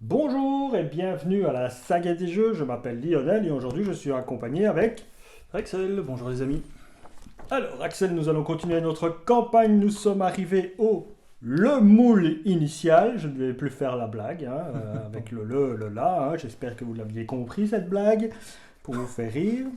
Bonjour et bienvenue à la saga des jeux, je m'appelle Lionel et aujourd'hui je suis accompagné avec... Axel, bonjour les amis. Alors Axel, nous allons continuer notre campagne, nous sommes arrivés au le moule initial, je ne vais plus faire la blague avec le là, j'espère que vous l'aviez compris cette blague, pour vous faire rire.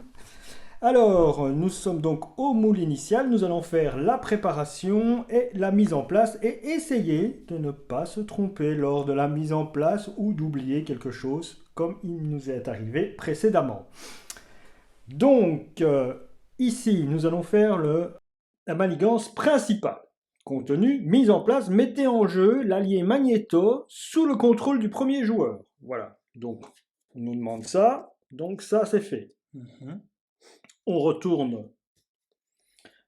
Alors, nous sommes donc au moule initial, nous allons faire la préparation et la mise en place et essayer de ne pas se tromper lors de la mise en place ou d'oublier quelque chose comme il nous est arrivé précédemment. Donc, ici, nous allons faire la manigance principale. Contenu, mise en place, mettez en jeu l'allié Magneto sous le contrôle du premier joueur. Voilà, donc on nous demande ça, donc ça c'est fait. On retourne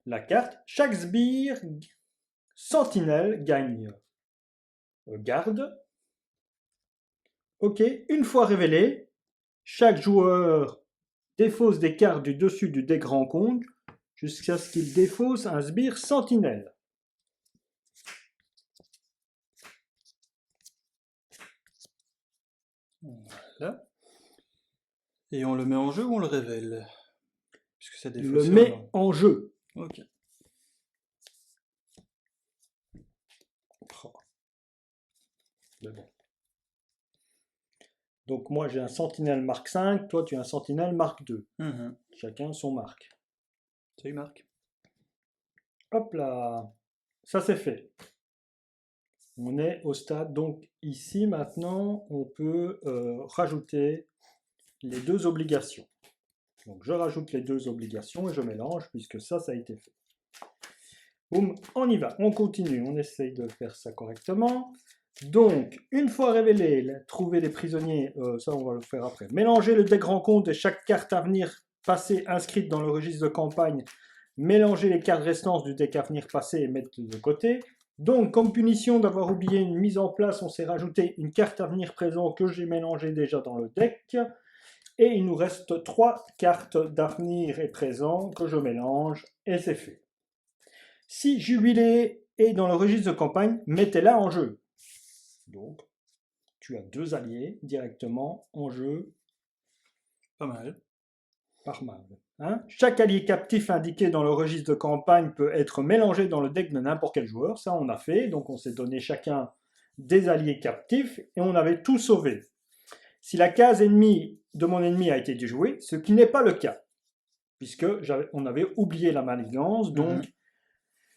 la carte. Chaque sbire sentinelle gagne garde. Ok, une fois révélé, chaque joueur défausse des cartes du dessus du deck rencontre jusqu'à ce qu'il défausse un sbire sentinelle. Voilà. Et on le met en jeu ou on le révèle? Puisque c'est Le défaussé en met ordre. en jeu. Ok. Oh, mais bon. Donc moi j'ai un sentinelle marque 5, toi tu as un sentinelle marque 2. Chacun son marque. Salut Marc. Hop là, ça c'est fait. On est au stade, donc ici maintenant on peut rajouter les deux obligations. Donc je rajoute les deux obligations et je mélange puisque ça a été fait. Boum, on y va, on continue, on essaye de faire ça correctement. Donc, une fois révélé, trouver les prisonniers, ça on va le faire après. Mélanger le deck rencontre de chaque carte à venir passée inscrite dans le registre de campagne. Mélanger les cartes restantes du deck à venir passé et mettre de côté. Donc, comme punition d'avoir oublié une mise en place, on s'est rajouté une carte à venir présent que j'ai mélangée déjà dans le deck. Et il nous reste 3 cartes d'avenir et présent que je mélange et c'est fait. Si Jubilé est dans le registre de campagne, mettez-la en jeu. Donc, tu as deux alliés directement en jeu Pas mal. par mal. Chaque allié captif indiqué dans le registre de campagne peut être mélangé dans le deck de n'importe quel joueur. Ça, on a fait. Donc, on s'est donné chacun des alliés captifs et on avait tout sauvé. Si la case ennemie de mon ennemi a été déjouée, ce qui n'est pas le cas, puisque on avait oublié la manigance, donc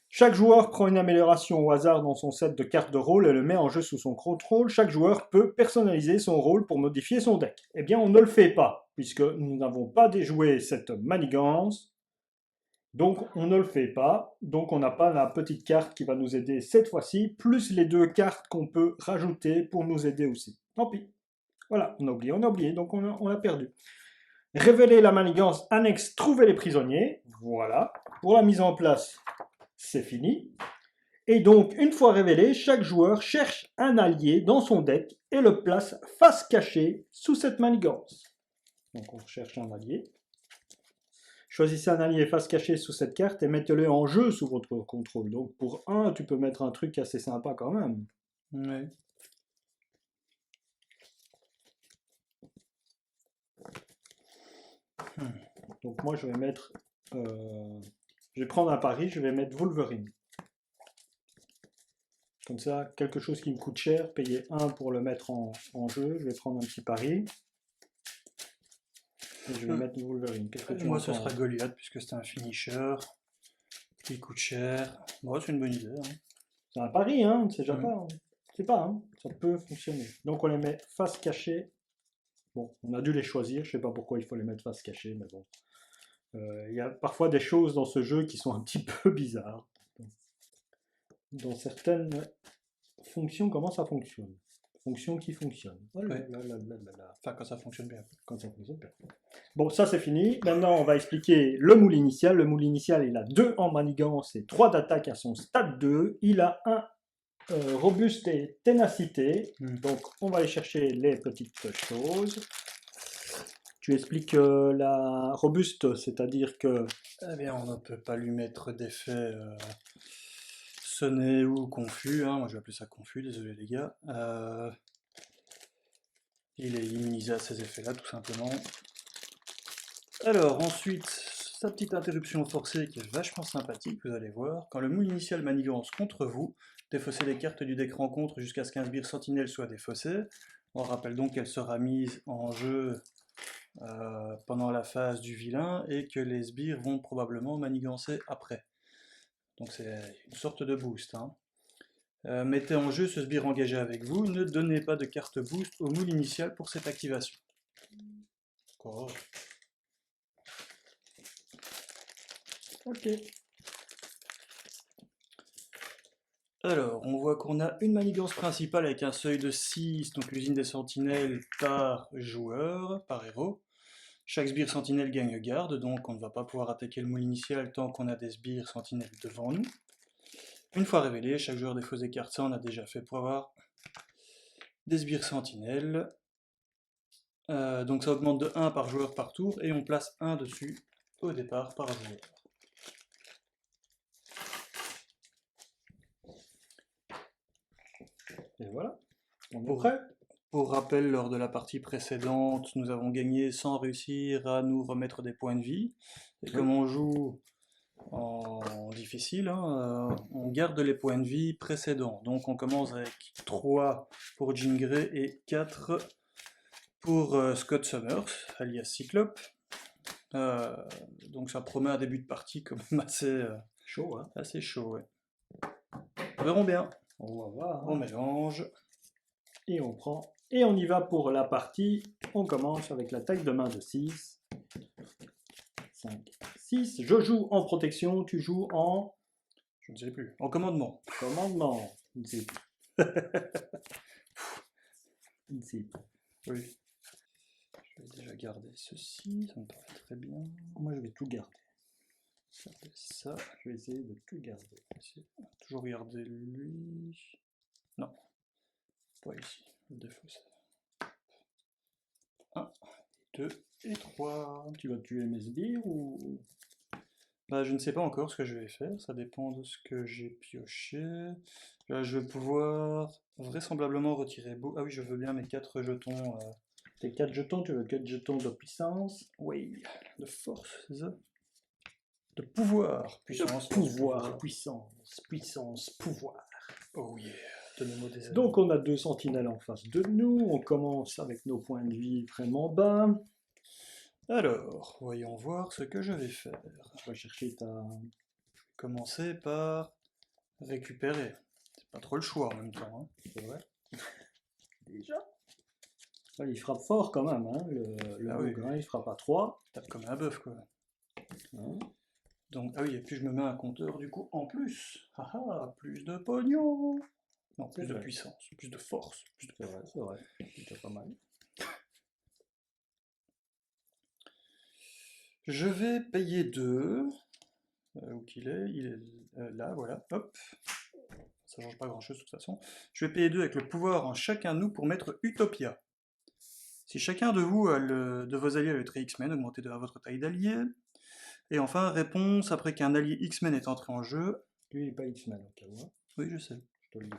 chaque joueur prend une amélioration au hasard dans son set de cartes de rôle et le met en jeu sous son contrôle. Chaque joueur peut personnaliser son rôle pour modifier son deck. Eh bien, on ne le fait pas, puisque nous n'avons pas déjoué cette manigance. Donc, on ne le fait pas. Donc, on n'a pas la petite carte qui va nous aider cette fois-ci, plus les deux cartes qu'on peut rajouter pour nous aider aussi. Tant pis. Voilà, on a oublié, donc on a perdu. Révéler la manigance annexe, trouver les prisonniers. Voilà. Pour la mise en place, c'est fini. Et donc, une fois révélé, chaque joueur cherche un allié dans son deck et le place face cachée sous cette manigance. Donc, on cherche un allié. Choisissez un allié face cachée sous cette carte et mettez-le en jeu sous votre contrôle. Donc, pour un, tu peux mettre un truc assez sympa quand même. Ouais. Donc, moi, je vais mettre. Je vais prendre un pari, je vais mettre Wolverine. Comme ça, quelque chose qui me coûte cher, payer un pour le mettre en jeu. Je vais prendre un petit pari. Et je vais mettre Wolverine. Qu'est-ce que tu Moi en ce sera penses? Goliath puisque c'est un finisher qui coûte cher. Bon, c'est une bonne idée. C'est un pari, hein, on ne sait déjà Hein. pas. C'est pas, hein, ça peut fonctionner. Donc on les met face cachée. Bon, on a dû les choisir, je sais pas pourquoi il faut les mettre face cachée, mais bon. Il y a parfois des choses dans ce jeu qui sont un petit peu bizarres. Dans certaines fonctions, comment ça fonctionne? Fonction qui fonctionne. Oh là Ouais. là là là là là. Enfin, quand ça fonctionne bien. Quand ça fonctionne bien. Bon, ça c'est fini. Maintenant, on va expliquer le moule initial. Le moule initial, il a 2 en manigance et 3 d'attaque à son stade 2. Il a un robuste et ténacité. Donc, on va aller chercher les petites choses. Tu expliques la robuste, c'est-à-dire que... Eh bien, on ne peut pas lui mettre d'effet sonné ou confus. Moi, je vais appeler ça confus, désolé les gars. Il est immunisé à ces effets-là, tout simplement. Alors, ensuite, sa petite interruption forcée qui est vachement sympathique, vous allez voir. Quand le moule initial manigance contre vous, défaussez les cartes du deck rencontre jusqu'à ce qu'un sbire sentinelle soit défaussé. On rappelle donc qu'elle sera mise en jeu pendant la phase du vilain et que les sbires vont probablement manigancer après. Donc c'est une sorte de boost. Hein. Mettez en jeu ce sbire engagé avec vous, ne donnez pas de carte boost au moule initial pour cette activation. D'accord. Ok. Alors, on voit qu'on a une manigance principale avec un seuil de 6, donc l'usine des sentinelles par joueur, par héros. Chaque sbire sentinelle gagne garde, donc on ne va pas pouvoir attaquer le moule initial tant qu'on a des sbires sentinelles devant nous. Une fois révélé, chaque joueur défausse des cartes, ça on a déjà fait pour avoir des sbires sentinelles. Donc ça augmente de 1 par joueur par tour, et on place 1 dessus au départ par joueur. Et voilà, on est prêt. Pour rappel, lors de la partie précédente, nous avons gagné sans réussir à nous remettre des points de vie. Et comme on joue en difficile, hein, on garde les points de vie précédents. Donc on commence avec 3 pour Jean Grey et 4 pour Scott Summers, alias Cyclope. Donc ça promet un début de partie quand même Chaud, hein. assez chaud. Ouais. Verrons bien. On va voir. On mélange. Et on prend. Et on y va pour la partie. On commence avec la taille de main de 6. 5, 6. Je joue en protection, tu joues en Je ne sais plus. En commandement. commandement. Je ne sais plus. Je ne sais plus. Oui. Je vais déjà garder ceci, ça me paraît très bien. Moi, je vais tout garder. Garder ça. Je vais essayer de tout garder. Toujours garder lui. Non. Pas ici. Le défaut, c'est 1, 2 et 3. Tu vas tuer mes sbires ou. Bah, je ne sais pas encore ce que je vais faire, ça dépend de ce que j'ai pioché. Là, je vais pouvoir vraisemblablement retirer beau. Ah oui, je veux bien mes 4 jetons. Tes 4 jetons, tu veux 4 jetons de puissance. Oui, de force, c'est ça. De pouvoir, puissance. Pouvoir, puissance, puissance, pouvoir. Oh yeah, donnez-moi des ailes. Donc on a 2 sentinelles en face de nous. On commence avec nos points de vie vraiment bas. Alors, voyons voir ce que je vais faire. Je vais chercher ta. Commencer par récupérer. C'est pas trop le choix en même temps. Hein. C'est vrai. Déjà. Ouais, il frappe fort quand même, hein, le Ah oui. bougre, hein, il frappe à 3. Tape comme un bœuf quoi. Hein. Donc, ah oui, et puis je me mets un compteur du coup en plus. Haha, plus de pognon. Non, plus de vrai. puissance, plus de force. Plus de... C'est vrai. C'est déjà pas mal. Je vais payer 2. Où qu'il est? Il est là, voilà. Hop. Ça change pas grand chose de toute façon. Je vais payer 2 avec le pouvoir en chacun de nous pour mettre Utopia. Si chacun de vous de vos alliés a le trait X-Men, augmentez de 1 votre taille d'allié. Et enfin, réponse après qu'un allié X-Men est entré en jeu. Lui, il n'est pas X-Men au cas où. Hein. Oui, je sais. Je te le dis.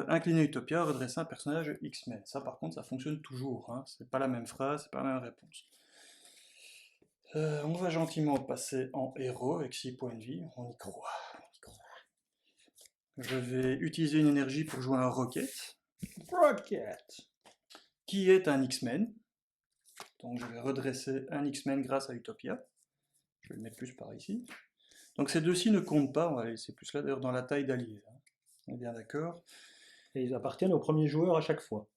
Incliner Utopia, redresser un personnage X-Men. Ça, par contre, ça fonctionne toujours. Hein. C'est pas la même phrase, c'est pas la même réponse. On va gentiment passer en héros avec 6 points de vie. On y croit. Je vais utiliser une énergie pour jouer un Rocket. Rocket. Qui est un X-Men. Donc je vais redresser un X-Men grâce à Utopia. Je vais le mettre plus par ici. Donc ces deux-ci ne comptent pas, on va les laisser plus là, d'ailleurs dans la taille d'allié. On est bien d'accord. Et ils appartiennent au premier joueur à chaque fois.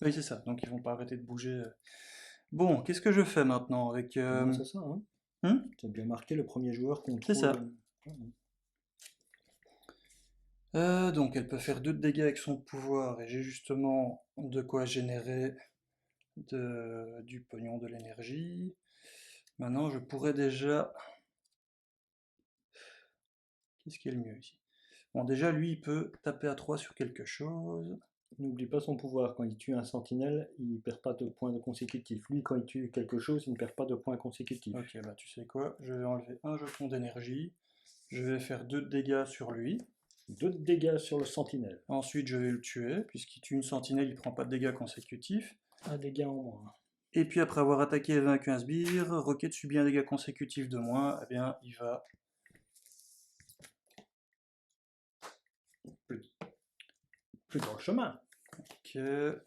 Oui, c'est ça, donc ils vont pas arrêter de bouger. Bon, qu'est-ce que je fais maintenant avec... C'est ça, hein. C'est bien marqué le premier joueur qu'on trouve. C'est ça. Donc elle peut faire 2 de dégâts avec son pouvoir, et j'ai justement de quoi générer du pognon, de l'énergie. Maintenant, je pourrais déjà... Qu'est-ce qui est le mieux ici? Bon, déjà, lui, il peut taper à 3 sur quelque chose. N'oublie pas son pouvoir. Quand il tue un sentinelle, il ne perd pas de points de consécutifs. Lui, quand il tue quelque chose, il ne perd pas de points consécutifs. Ok, bah tu sais quoi? Je vais enlever un jeton d'énergie. Je vais faire 2 de dégâts sur lui. 2 de dégâts sur le sentinelle. Ensuite, je vais le tuer, puisqu'il tue une sentinelle, il prend pas de dégâts consécutifs. 1 dégât en moins. Et puis après avoir attaqué et vaincu un sbire, Rocket subit un dégât consécutif de moins, eh bien il va... Plus dans le chemin. Ok.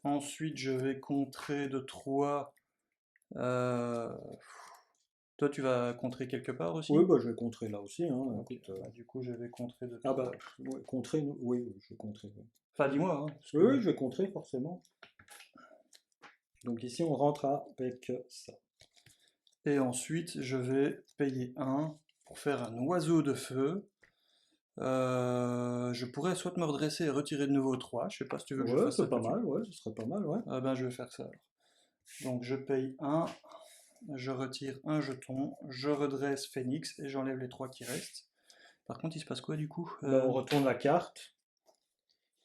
Ensuite, je vais contrer de 3. Toi, tu vas contrer quelque part aussi? Oui, bah, je vais contrer là aussi. Hein. Ok. Écoute, Bah, du coup, je vais contrer de ah 3. bah, ouais, contrer, oui, je vais contrer. Oui, Enfin, dis-moi, hein, parce oui, que- oui, je vais contrer forcément. Donc ici, on rentre avec ça. Et ensuite, je vais payer 1 pour faire un oiseau de feu. Je pourrais soit me redresser et retirer de nouveau 3. Je sais pas si tu veux que je Ouais, fasse ça c'est tout pas de suite. mal, ouais, ce serait pas mal, ouais. Ah ben, je vais faire ça alors. Donc, je paye 1, je retire un jeton, je redresse Phoenix et j'enlève les 3 qui restent. Par contre, il se passe quoi du coup? Ben, on retourne la carte.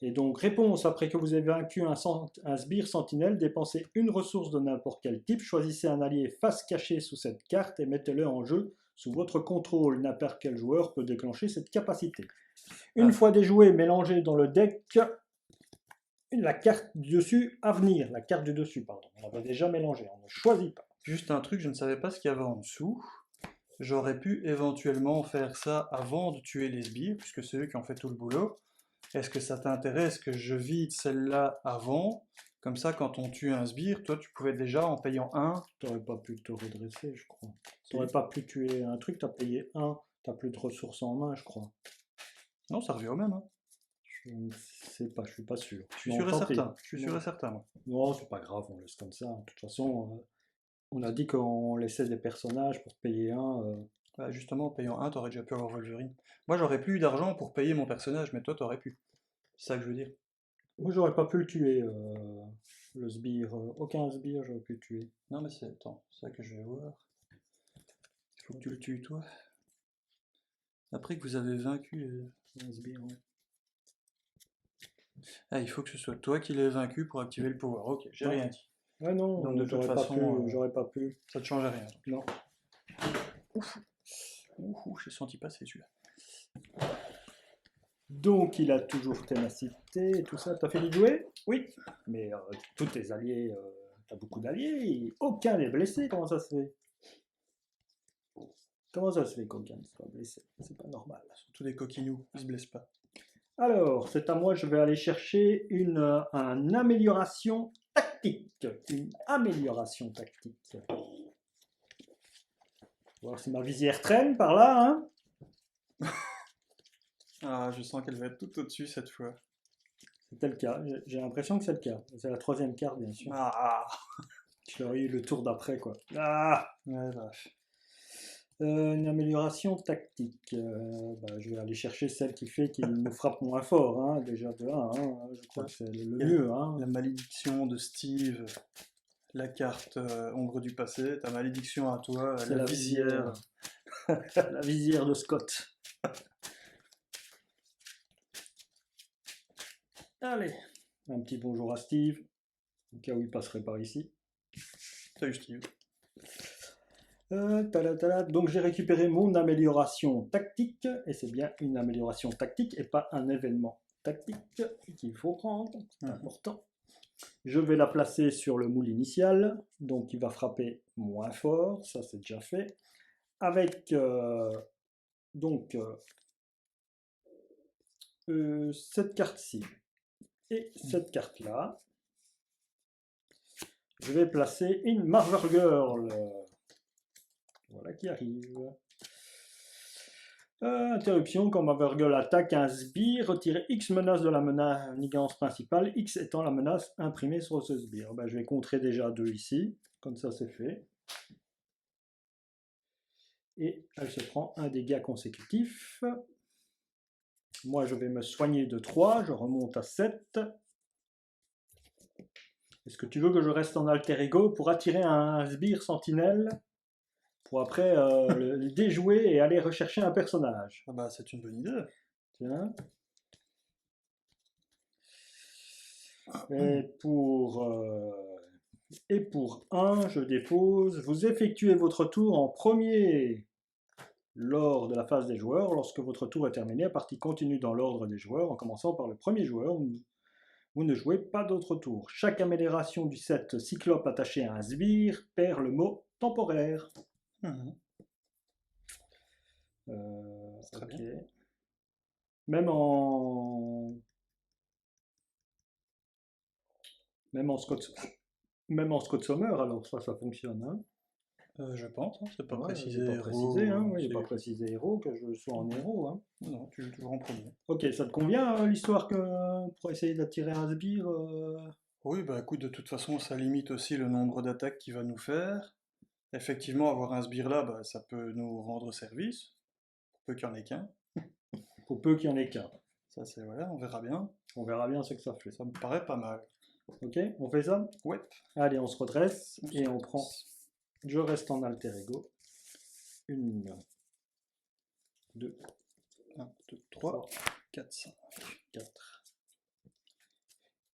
Et donc, réponse, après que vous avez vaincu un sbire sentinelle, dépensez une ressource de n'importe quel type, choisissez un allié face cachée sous cette carte et mettez-le en jeu sous votre contrôle. N'importe quel joueur peut déclencher cette capacité. Une fois déjoué, mélangez dans le deck la carte du dessus à venir. La carte du dessus, pardon. On l'avait déjà mélangée, on ne choisit pas. Juste un truc, je ne savais pas ce qu'il y avait en dessous. J'aurais pu éventuellement faire ça avant de tuer les sbires, puisque c'est eux qui ont fait tout le boulot. Est-ce que ça t'intéresse que je vide celle-là avant? Comme ça, quand on tue un sbire, toi, tu pouvais déjà, en payant 1... T'aurais pas pu te redresser, je crois. Si. T'aurais pas pu tuer un truc, t'as payé 1, t'as plus de ressources en main, je crois. Non, ça revient au même, hein. Je ne sais pas, je suis pas sûr. Je suis Bon, sûr et tant pis. certain. Je suis sûr Non. et certain, moi. Non, c'est pas grave, on laisse comme ça. De toute façon, on a dit qu'on laissait des personnages pour payer un. Bah, justement, en payant 1, t'aurais déjà pu avoir Wolverine. Moi, j'aurais plus eu d'argent pour payer mon personnage, mais toi, t'aurais pu. C'est ça que je veux dire. Moi, j'aurais pas pu le tuer, le sbire. Aucun sbire, j'aurais pu le tuer. Non, mais c'est... Attends, c'est ça que je vais voir. Il faut que tu le tues, toi. Après que vous avez vaincu Un sbire, ouais. Ah, il faut que ce soit toi qui l'aies vaincu pour activer le pouvoir. Ok, j'ai Ouais. rien dit. Ouais, non, Donc, de toute j'aurais pas façon, pu, j'aurais pas pu. Ça te change rien. Non. Ouh, j'ai senti passer celui-là. Donc, il a toujours ténacité et tout ça. T'as fini de jouer? Oui. Mais tous tes alliés, t'as beaucoup d'alliés, et aucun n'est blessé, comment ça se fait? Comment ça se fait qu'aucun ne soit blessé? C'est pas normal. Surtout des coquinous, ils se blessent pas. Alors, c'est à moi, je vais aller chercher une amélioration tactique. Une amélioration tactique. Voir si ma visière traîne par là, hein? Ah, je sens qu'elle va être tout au-dessus cette fois. C'était le cas, j'ai l'impression que c'est le cas. C'est la troisième carte, bien sûr. Ah. Je l'aurais eu le tour d'après, quoi. Ah! Ouais, bref. Une amélioration tactique. Je vais aller chercher celle qui fait qu'il nous frappe moins fort, hein, déjà de 1. Hein, je crois que c'est le mieux. Hein. La malédiction de Steve, la carte ombre du passé, ta malédiction à toi, C'est la visière. La visière de Scott. Allez, un petit bonjour à Steve, au cas où il passerait par ici. Salut Steve. Donc j'ai récupéré mon amélioration tactique, et c'est bien une amélioration tactique et pas un événement tactique qu'il faut prendre, c'est important. Je vais la placer sur le moule initial, donc il va frapper moins fort, ça c'est déjà fait, avec cette carte-ci et cette carte-là. Je vais placer une Marvel Girl. Voilà qui arrive. Interruption, quand Marvel Girl attaque un sbire, retirez X menace de la manigance principale, X étant la menace imprimée sur ce sbire. Je vais contrer déjà 2 ici, comme ça c'est fait. Et elle se prend un dégât consécutif. Moi je vais me soigner de 3, je remonte à 7. Est-ce que tu veux que je reste en alter ego pour attirer un sbire sentinelle pour après le déjouer et aller rechercher un personnage? Ah bah c'est une bonne idée. Tiens. Et pour 1, je dépose. Vous effectuez votre tour en premier. lors de la phase des joueurs. Lorsque votre tour est terminé, la partie continue dans l'ordre des joueurs en commençant par le premier joueur. Vous ne jouez pas d'autre tour. Chaque amélioration du set Cyclope attaché à un sbire perd le mot temporaire. Mhm. C'est très Ok. bien. Même en Scott Summer, alors ça fonctionne. Hein. Je pense, hein, c'est pas Ouais, précisé j'ai pas héros. précisé, hein, oui, j'ai c'est- pas précisé héros, que je sois en héros. Hein. Non, tu joues toujours en premier. Ok, ça te convient l'histoire que pour essayer d'attirer un sbire Oui, bah écoute, de toute façon, ça limite aussi le nombre d'attaques qu'il va nous faire. Effectivement, avoir un sbire là, bah, ça peut nous rendre service, pour peu qu'il n'y en ait qu'un. pour peu qu'il y en ait qu'un. Ça, c'est voilà, on verra bien. On verra bien ce que ça fait. Ça me paraît pas mal. Ok, on fait ça? Ouais. Allez, on se redresse On et se on prend. Je reste en alter ego. 1, 2, 1, 2, 3, 4, 5. 4.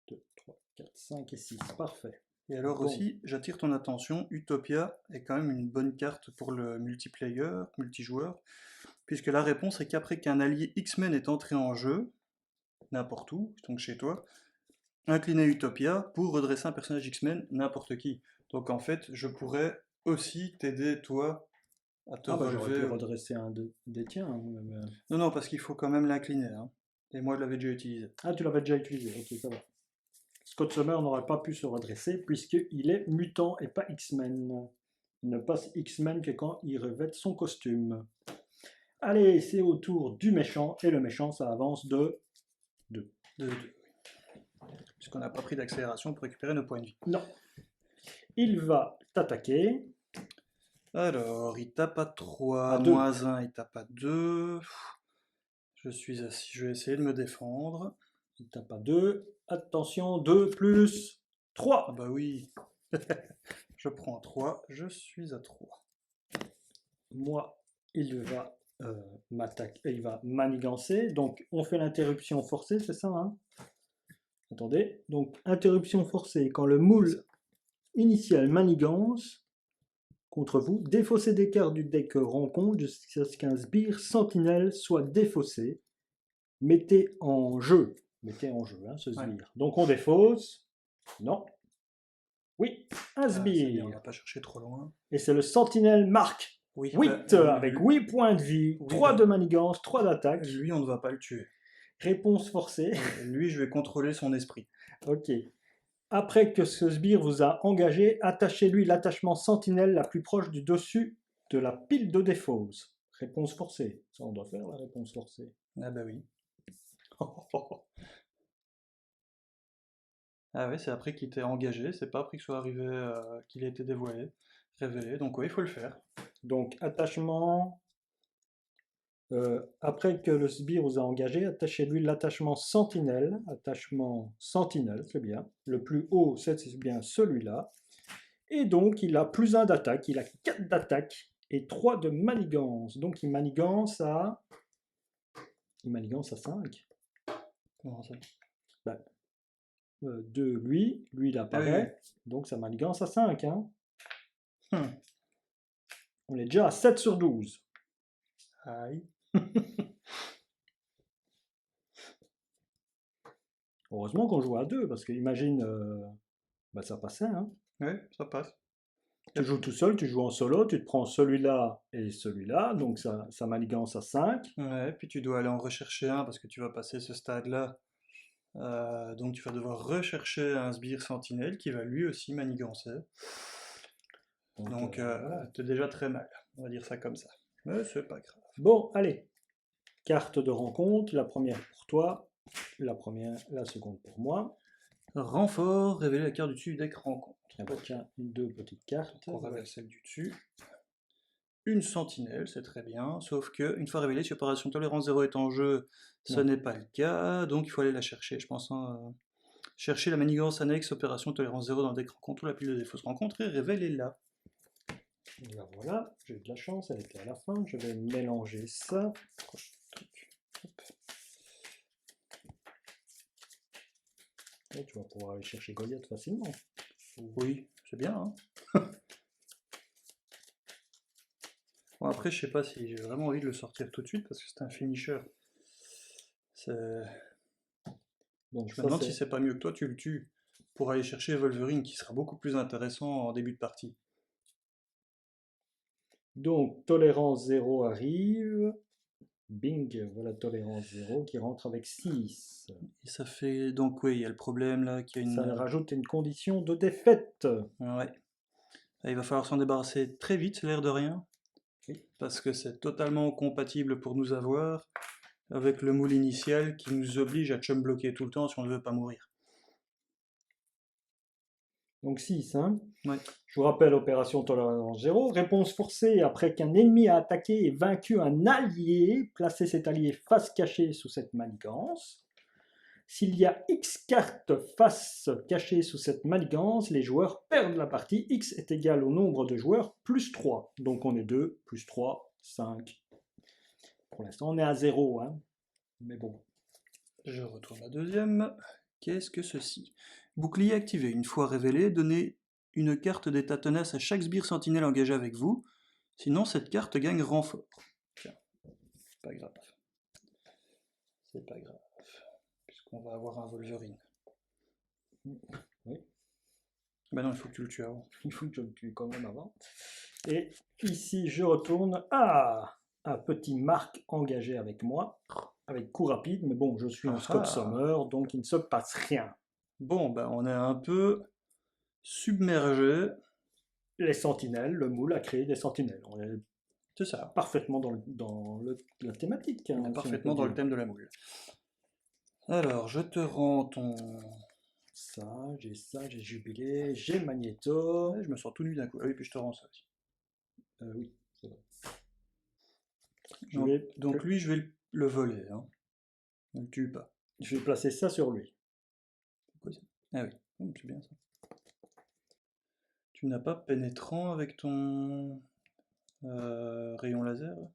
2, 3, 4, 5 et 6. Parfait. Et alors Bon. aussi, j'attire ton attention, Utopia est quand même une bonne carte pour le multiplayer, multijoueur, puisque la réponse est qu'après qu'un allié X-Men est entré en jeu, n'importe où, donc chez toi, incliner Utopia pour redresser un personnage X-Men, n'importe qui. Donc en fait, je pourrais aussi t'aider, toi, à te Ah bah j'aurais pu relever. redresser un des tiens. Hein, Non, non, parce qu'il faut quand même l'incliner. Hein. Et moi, je l'avais déjà utilisé. Ah, tu l'avais déjà utilisé, ok, ça va. Scott Summer n'aurait pas pu se redresser puisqu'il est mutant et pas X-Men. Il ne passe X-Men que quand il revête son costume. Allez, c'est au tour du méchant, et le méchant, ça avance de 2. De 2. Puisqu'on n'a pas pris d'accélération pour récupérer nos points de vie. Non. Il va t'attaquer. Alors, il tape à 3, À 2. moins 1, il tape à 2. Je suis assis, je vais essayer de me défendre. Il tape à 2. Attention, 2 plus 3. Ah bah oui. Je prends 3, je suis à 3. Moi, il va m'attaquer, il va manigancer. Donc, on fait l'interruption forcée, c'est ça, hein? Attendez. Donc, interruption forcée. Quand le moule initial manigance contre vous, défaussez des cartes du deck rencontre jusqu'à ce qu'un sbire sentinelle soit défaussé. Mettez en jeu. Mettez en jeu, hein, ce sbire. Ouais. Donc, on défausse. Non. Oui, un C'est bien, sbire. on va pas chercher trop loin. Et c'est le sentinelle Marc. Oui, 8 bah, avec 8 points de vie, oui, 3 bah, de manigance, 3 d'attaque. lui, on ne va pas le tuer. Réponse forcée. Lui, je vais contrôler son esprit. Ok. Après que ce sbire vous a engagé, attachez-lui l'attachement sentinelle la plus proche du dessus de la pile de défausse. Réponse forcée. Ça, on doit faire la réponse forcée. Ah bah oui. Ah ouais, c'est après qu'il était engagé, c'est pas après que soit arrivé, qu'il ait été dévoilé, révélé. Donc oui, il faut le faire. Donc, attachement. Après que le sbire vous a engagé, attachez-lui l'attachement sentinelle. Attachement sentinelle, c'est bien. Le plus haut, c'est bien celui-là. Et donc, il a plus 1 d'attaque. Il a 4 d'attaque et 3 de manigance. Donc, il manigance à 5. Comment ça? De lui, il apparaît. Donc, ça manigance à 5. Hein. On est déjà à 7 sur 12. Aïe. Heureusement qu'on joue à 2, parce que imagine, ça passait. Hein. Oui, ça passe. Tu joues tout seul, tu joues en solo, tu te prends celui-là et celui-là, donc ça manigance à 5. Ouais, puis tu dois aller en rechercher un parce que tu vas passer ce stade-là. Donc tu vas devoir rechercher un sbire sentinelle qui va lui aussi manigancer. Donc voilà. t'es déjà très mal, on va dire ça comme ça. Mais c'est pas grave. Bon, allez. Carte de rencontre, la première pour toi, la seconde pour moi. Renfort, révéler la carte du dessus du deck rencontre. Ah bah tiens, 2 petites cartes. On révèle celle du dessus. Une sentinelle, c'est très bien, sauf que une fois révélée, si opération tolérance 0 est en jeu, ce n'est pas le cas, donc il faut aller la chercher, je pense. Hein, chercher la manigance annexe opération tolérance 0 dans le deck rencontre ou la pile de défausse rencontre et révélez-la. Là, voilà, j'ai eu de la chance, elle était à la fin. Je vais mélanger ça. Et tu vas pouvoir aller chercher Goliath facilement. Oui, c'est bien. Hein. Ouais, Après, je sais pas si j'ai vraiment envie de le sortir tout de suite parce que c'est un finisher. C'est- Donc Je me ça demande si c'est... c'est pas mieux que toi tu le tues pour aller chercher Wolverine qui sera beaucoup plus intéressant en début de partie. Donc tolérance 0 arrive. Bing, voilà tolérance 0 qui rentre avec 6. Et ça fait donc oui, il y a le problème là qu'il y a Ça une. rajoute une condition de défaite. Ouais. Là, il va falloir s'en débarrasser très vite, l'air de rien, Oui. parce que c'est totalement compatible pour nous avoir avec le moule initial qui nous oblige à chum bloquer tout le temps si on ne veut pas mourir. Donc 6, hein. Ouais. Je vous rappelle, opération tolérance 0. Réponse forcée après qu'un ennemi a attaqué et vaincu un allié. Placez cet allié face cachée sous cette manigance. S'il y a X cartes face cachées sous cette manigance, les joueurs perdent la partie. X est égal au nombre de joueurs plus 3. Donc on est 2, plus 3, 5. Pour l'instant, on est à 0, hein. Mais bon. Je retourne la deuxième. Qu'est-ce que ceci? Bouclier activé. Une fois révélé, donnez une carte d'état tenace à chaque sbire sentinelle engagé avec vous. Sinon, cette carte gagne renfort. Tiens, c'est pas grave. C'est pas grave. Puisqu'on va avoir un Wolverine. Oui. Bah non, il faut que tu le tues avant. Il faut que je le tue quand même avant. Et ici, je retourne. Ah, un petit Marc engagé avec moi, avec coup rapide. Mais bon, je suis en Scott Summer, donc il ne se passe rien. Bon, bah on est un peu submergé. Les sentinelles, le moule a créé des sentinelles. On est C'est ça. parfaitement la thématique. On est si parfaitement peut dans le dire. thème de la moule. Alors, je te rends ton. Ça, j'ai Jubilé, j'ai Magneto. Ouais, je me sens tout nu d'un coup. Ah oui, puis je te rends ça aussi. Oui, c'est vrai. Donc lui, je vais le voler. Hein. Ne le tue pas. Je vais placer ça sur lui. Pourquoi ça? Ah oui, c'est bien ça. Tu n'as pas pénétrant avec ton rayon laser là?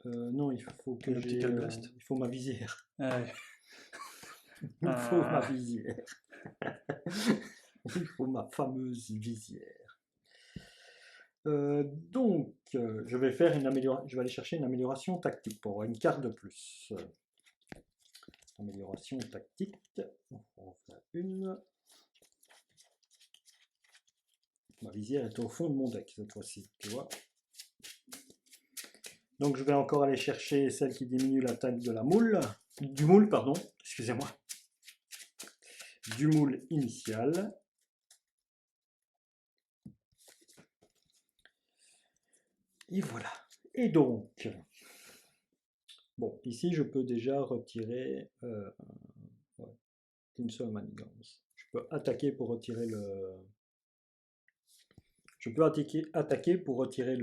Non, il faut que Ton j'ai. optical blast? Il faut ma visière. Ah oui. Il faut ma Ah. visière. Il faut ma fameuse visière. Donc, je vais faire je vais aller chercher une amélioration tactique pour avoir une carte de plus. Amélioration tactique. On va en faire une. Ma visière est au fond de mon deck cette fois-ci, tu vois. Donc je vais encore aller chercher celle qui diminue l'attaque de la moule. Du moule, pardon, excusez-moi. Du moule initial. Et voilà. Et donc, bon, ici je peux déjà retirer une seule manigance. Je peux attaquer pour retirer le. Je peux attaquer pour retirer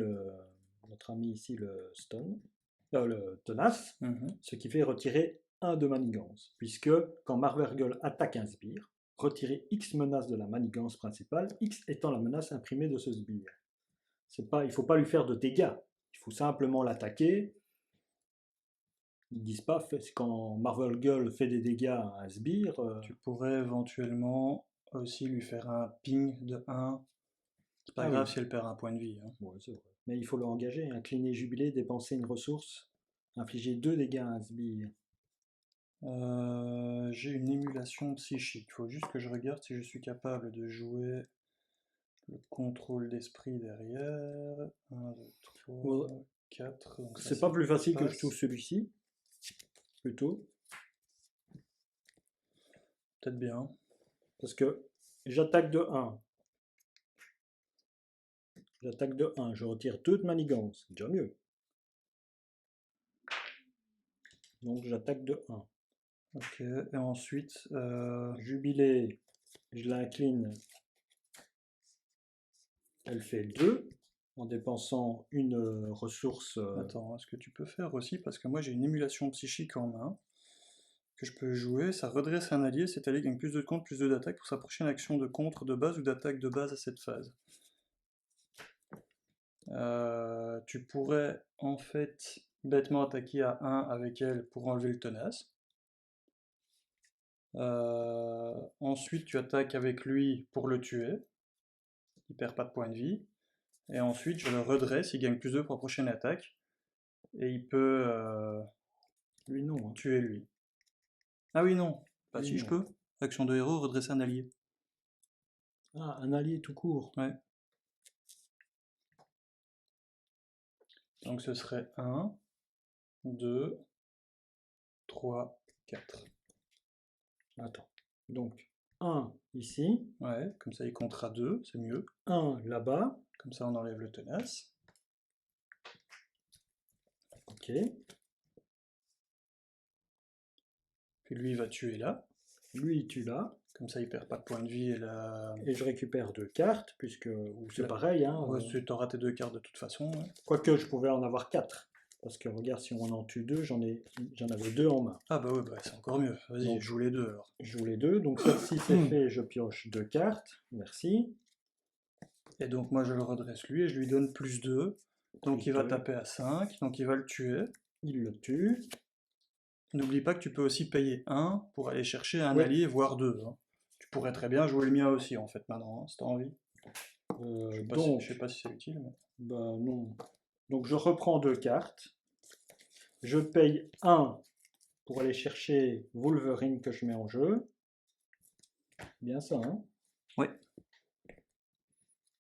notre ami ici le stun, le tenace, ce qui fait retirer un de manigance. Puisque quand Marvergel attaque un sbire, retirer X menace de la manigance principale, X étant la menace imprimée de ce sbire. Il ne faut pas lui faire de dégâts. Il faut simplement l'attaquer. Ils disent pas, quand Marvergel fait des dégâts à un sbire. Tu pourrais éventuellement aussi lui faire un ping de 1. C'est pas grave si elle perd un point de vie. Hein. Ouais, c'est vrai. Mais il faut le engager. Incliner, jubiler, dépenser une ressource, infliger 2 dégâts à un sbire. J'ai une émulation psychique. Il faut juste que je regarde si je suis capable de jouer le contrôle d'esprit derrière. 1, 2, 3, 4. C'est pas plus facile que je trouve celui-ci. Plutôt. Peut-être bien. Parce que j'attaque de 1. J'attaque de 1. Je retire 2 de manigance. C'est déjà mieux. Donc j'attaque de 1. Ok, et ensuite. Jubilé, je l'incline. Elle fait 2 en dépensant une ressource. Attends, est-ce que tu peux faire aussi? Parce que moi j'ai une émulation psychique en main que je peux jouer. Ça redresse un allié. Cet allié gagne plus de contre, plus 2 d'attaque pour sa prochaine action de contre de base ou d'attaque de base à cette phase. Tu pourrais en fait bêtement attaquer à 1 avec elle pour enlever le tenace. Ensuite, tu attaques avec lui pour le tuer. Il perd pas de points de vie. Et ensuite, je le redresse, il gagne plus 2 pour la prochaine attaque. Et il peut Lui, non. Hein. tuer lui. Ah oui, non. Bah Lui, si, je non. peux. Action de héros, redresser un allié. Ah, un allié tout court. Ouais. Donc ce serait 1, 2, 3, 4. Attends. Donc, 1 ici, Ouais, comme ça il comptera 2, c'est mieux. 1 là-bas. Comme ça on enlève le tenace. Ok. Puis lui il va tuer là. Lui, il tue là. Comme ça il perd pas de points de vie et la... Et je récupère 2 cartes, puisque ou c'est La- pareil. Hein, Ouais, tu auras tes 2 cartes de toute façon. Ouais. Quoique je pouvais en avoir 4. Parce que regarde, si on en tue 2, j'en avais 2 en main. Ah bah ouais, bah, c'est encore mieux. Vas-y, Donc, joue les 2 alors. je joue les 2. Donc si c'est fait, je pioche 2 cartes. Merci. Et donc moi je le redresse lui et je lui donne plus 2. Donc Plus il va 2. taper à 5, donc il va le tuer. Il le tue. N'oublie pas que tu peux aussi payer 1 pour aller chercher un Oui. allié, voire 2. Hein. Tu pourrais très bien jouer le mien aussi en fait maintenant, hein, si t'as envie. Donc, Je sais pas si c'est utile, mais... bah non. Donc je reprends 2 cartes. Je paye 1 pour aller chercher Wolverine que je mets en jeu. Bien ça, hein? Oui,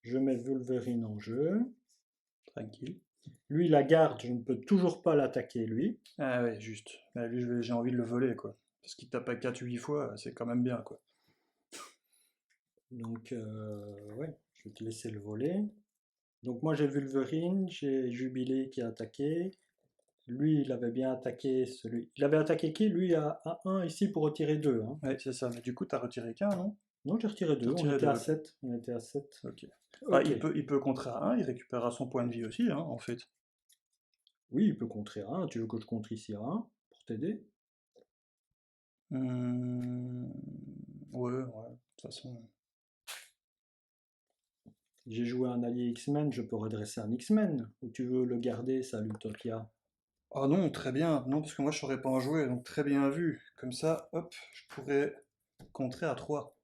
Je mets Wolverine en jeu. tranquille. Lui, la garde, je ne peux toujours pas l'attaquer, lui. Ah ouais, juste. Mais lui, j'ai envie de le voler, quoi. Parce qu'il tape à 4-8 fois, c'est quand même bien, quoi. Donc, ouais, je vais te laisser le voler. Donc moi, j'ai Wolverine, j'ai Jubilé qui a attaqué. Lui, il avait bien attaqué celui... Il avait attaqué qui? Lui, à 1 ici pour retirer 2. Hein. Ouais, c'est ça. Mais du coup, t'as retiré qu'un, non? Non, j'ai retiré 2. T'as On retiré était 2, à ok. 7. On était à 7. Ok. Bah, Ok. il peut contrer à 1, il récupérera son point de vie aussi, hein, en fait. Oui, il peut contrer à 1. Tu veux que je contre ici à 1 pour t'aider? Ouais, de toute façon... J'ai joué un allié X-Men, je peux redresser un X-Men. Ou tu veux le garder, ça, l'Utopia? Ah non, très bien. Non, parce que moi, je saurais pas en jouer, donc très bien vu. Comme ça, hop, je pourrais contrer à 3.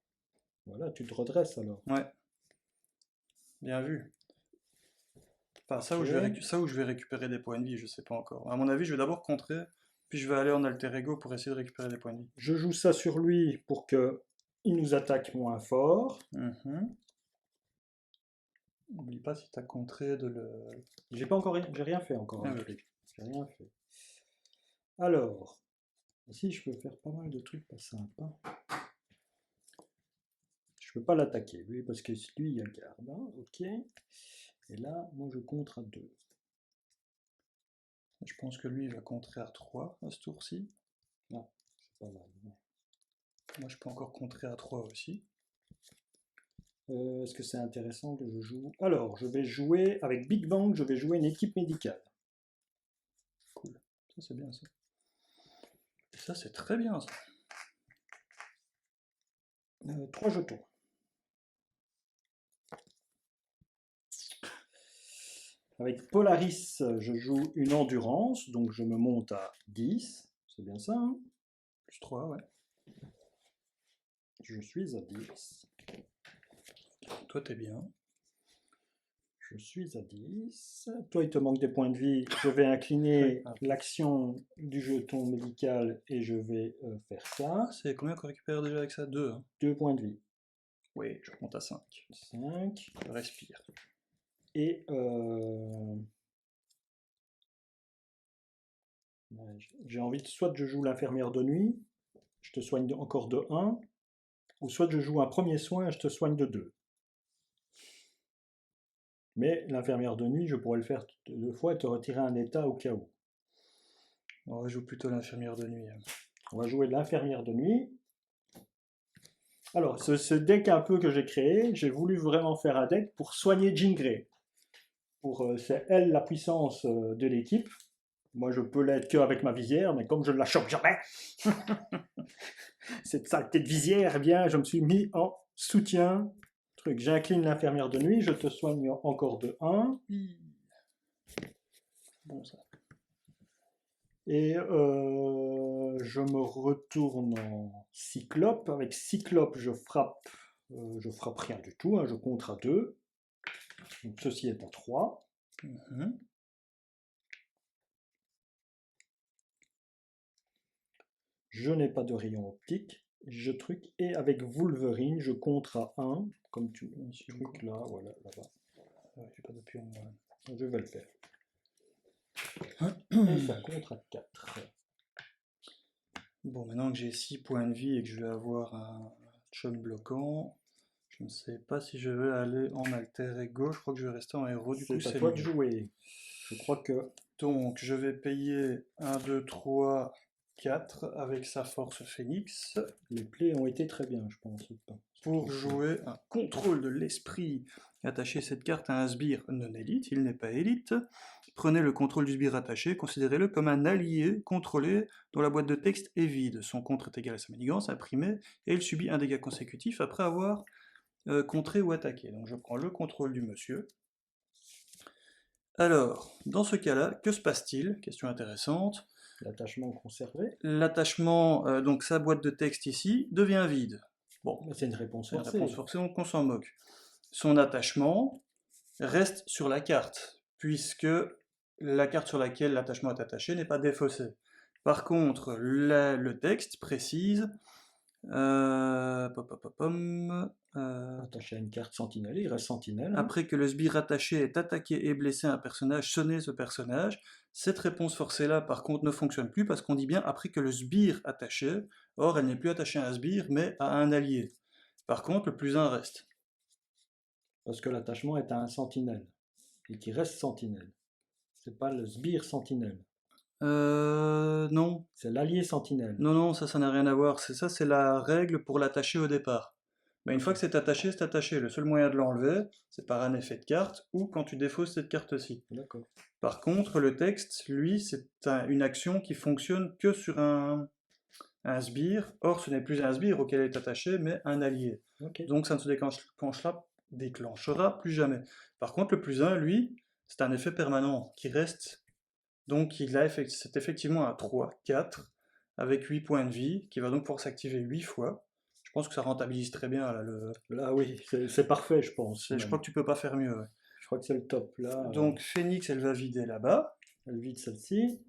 Voilà, tu te redresses alors. Ouais, bien vu. Enfin, ça où, Ok. ça où je vais récupérer des points de vie, je sais pas encore. À mon avis, je vais d'abord contrer, puis je vais aller en alter ego pour essayer de récupérer des points de vie. Je joue ça sur lui pour que il nous attaque moins fort. Mhm. N'oublie pas si t'as contré de le... J'ai pas encore, j'ai rien fait encore Ah avec oui. lui. J'ai rien fait. Alors, ici je peux faire pas mal de trucs pas sympas. Je peux pas l'attaquer lui parce que lui il a garde. Hein, ok. Et là, moi je contre à 2. Je pense que lui, il va contrer à 3 à ce tour-ci. Ah, c'est pas mal. Moi, je peux encore contrer à 3 aussi. Est-ce que c'est intéressant que je joue? Alors, je vais jouer avec Big Bang, je vais jouer une équipe médicale. Cool. Ça, c'est bien, ça. Et ça, c'est très bien, ça. 3 jetons. Avec Polaris, je joue une endurance, donc je me monte à 10. C'est bien ça, hein? Plus 3, ouais. Je suis à 10. Toi, t'es bien. Je suis à 10. Toi, il te manque des points de vie. Je vais incliner Ah, l'action du jeton médical et je vais faire ça. c'est combien qu'on récupère déjà avec ça? 2, hein. 2 points de vie. Oui, je remonte à 5. 5. Je respire. Et j'ai envie de soit je joue l'infirmière de nuit, je te soigne encore de 1, ou soit je joue un premier soin et je te soigne de 2. Mais l'infirmière de nuit, je pourrais le faire 2 fois et te retirer un état au cas où. On joue plutôt l'infirmière de nuit. On va jouer l'infirmière de nuit. Alors, ce deck un peu que j'ai créé, j'ai voulu vraiment faire un deck pour soigner Jean Grey. C'est elle la puissance de l'équipe. Moi, je peux l'être qu'avec ma visière, mais comme je ne la chope jamais, cette saleté de visière, eh bien, je me suis mis en soutien. Truc, j'incline l'infirmière de nuit, je te soigne encore de 1. Bon, ça. Et je me retourne en cyclope. Avec cyclope, je frappe rien du tout, hein, je contre à 2. Donc ceci est à 3. Mhm. Je n'ai pas de rayon optique. Je truc. Et avec Wolverine, je compte à 1. Comme tu truc là, voilà, là-bas. Ouais, j'ai pas de pion. Je vais le faire. Et ça compte à 4. Bon, maintenant que j'ai 6 points de vie et que je vais avoir un choc bloquant, je ne sais pas si je vais aller en alter ego. Je crois que je vais rester en héros. Du coup, C'est à c'est toi de mieux. jouer. Je crois que Donc, je vais payer 1, 2, 3, 4 avec sa force phénix les plays ont été très bien, je pense. pour jouer un contrôle de l'esprit. Attachez cette carte à un sbire non élite, il n'est pas élite. Prenez le contrôle du sbire attaché, considérez-le comme un allié contrôlé dont la boîte de texte est vide. Son contre est égal à sa manigance, imprimé, et il subit un dégât consécutif après avoir contré ou attaqué. Donc je prends le contrôle du monsieur. Alors, dans ce cas-là, que se passe-t-il? Question intéressante. L'attachement conservé. L'attachement, donc sa boîte de texte ici, devient vide. Bon, C'est une réponse c'est une forcée. réponse forcée, donc on s'en moque. Son attachement reste sur la carte, puisque la carte sur laquelle l'attachement est attaché n'est pas défaussée. Par contre, le texte précise Attaché à une carte sentinelle, il reste sentinelle. Hein. après que le sbire attaché ait attaqué et blessé un personnage, sonnez ce personnage. Cette réponse forcée-là, par contre, ne fonctionne plus parce qu'on dit bien après que le sbire attaché. Or, elle n'est plus attachée à un sbire, mais à un allié. Par contre, le +1 reste. Parce que l'attachement est à un sentinelle. Et qui reste sentinelle. C'est pas le sbire sentinelle. Non. C'est l'allié sentinelle. Non, non, ça n'a rien à voir. C'est la règle pour l'attacher au départ. Mais une fois que c'est attaché, c'est attaché. Le seul moyen de l'enlever, c'est par un effet de carte ou quand tu défausses cette carte-ci. D'accord. Par contre, le texte, lui, c'est une action qui fonctionne que sur un sbire. Or, ce n'est plus un sbire auquel elle est attaché, mais un allié. Ok. Donc, ça ne se déclenchera plus jamais. Par contre, le +1, lui, c'est un effet permanent qui reste. Donc, c'est effectivement un 3, 4, avec 8 points de vie, qui va donc pouvoir s'activer 8 fois. Je pense que ça rentabilise très bien. Là, Là, oui, c'est parfait, je pense. je crois que tu peux pas faire mieux. Ouais. Je crois que c'est le top. Là, Donc, Phoenix, elle va vider là-bas. elle vide celle-ci.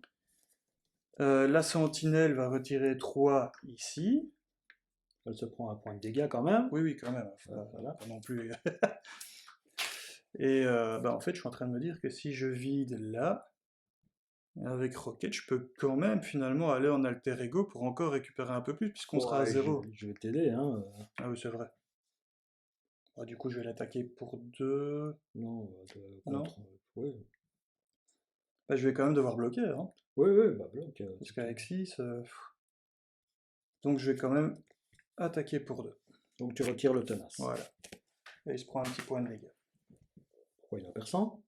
La sentinelle va retirer 3 ici. Elle se prend un point de dégâts quand même. Oui, oui, quand même. Voilà. Pas non plus. Et en fait, je suis en train de me dire que si je vide là, avec Rocket, je peux quand même finalement aller en alter ego pour encore récupérer un peu plus, puisqu'on sera à 0. Je vais t'aider. Hein. Ah oui, c'est vrai. Du coup, je vais l'attaquer pour 2. Non, Non. Oui, Je vais quand même devoir bloquer. Hein, oui, bah bloc. parce qu'avec 6. Donc je vais quand même attaquer pour 2. Donc tu retires le tenace. Voilà. Et il se prend un petit point de dégâts. Pourquoi il a perçant?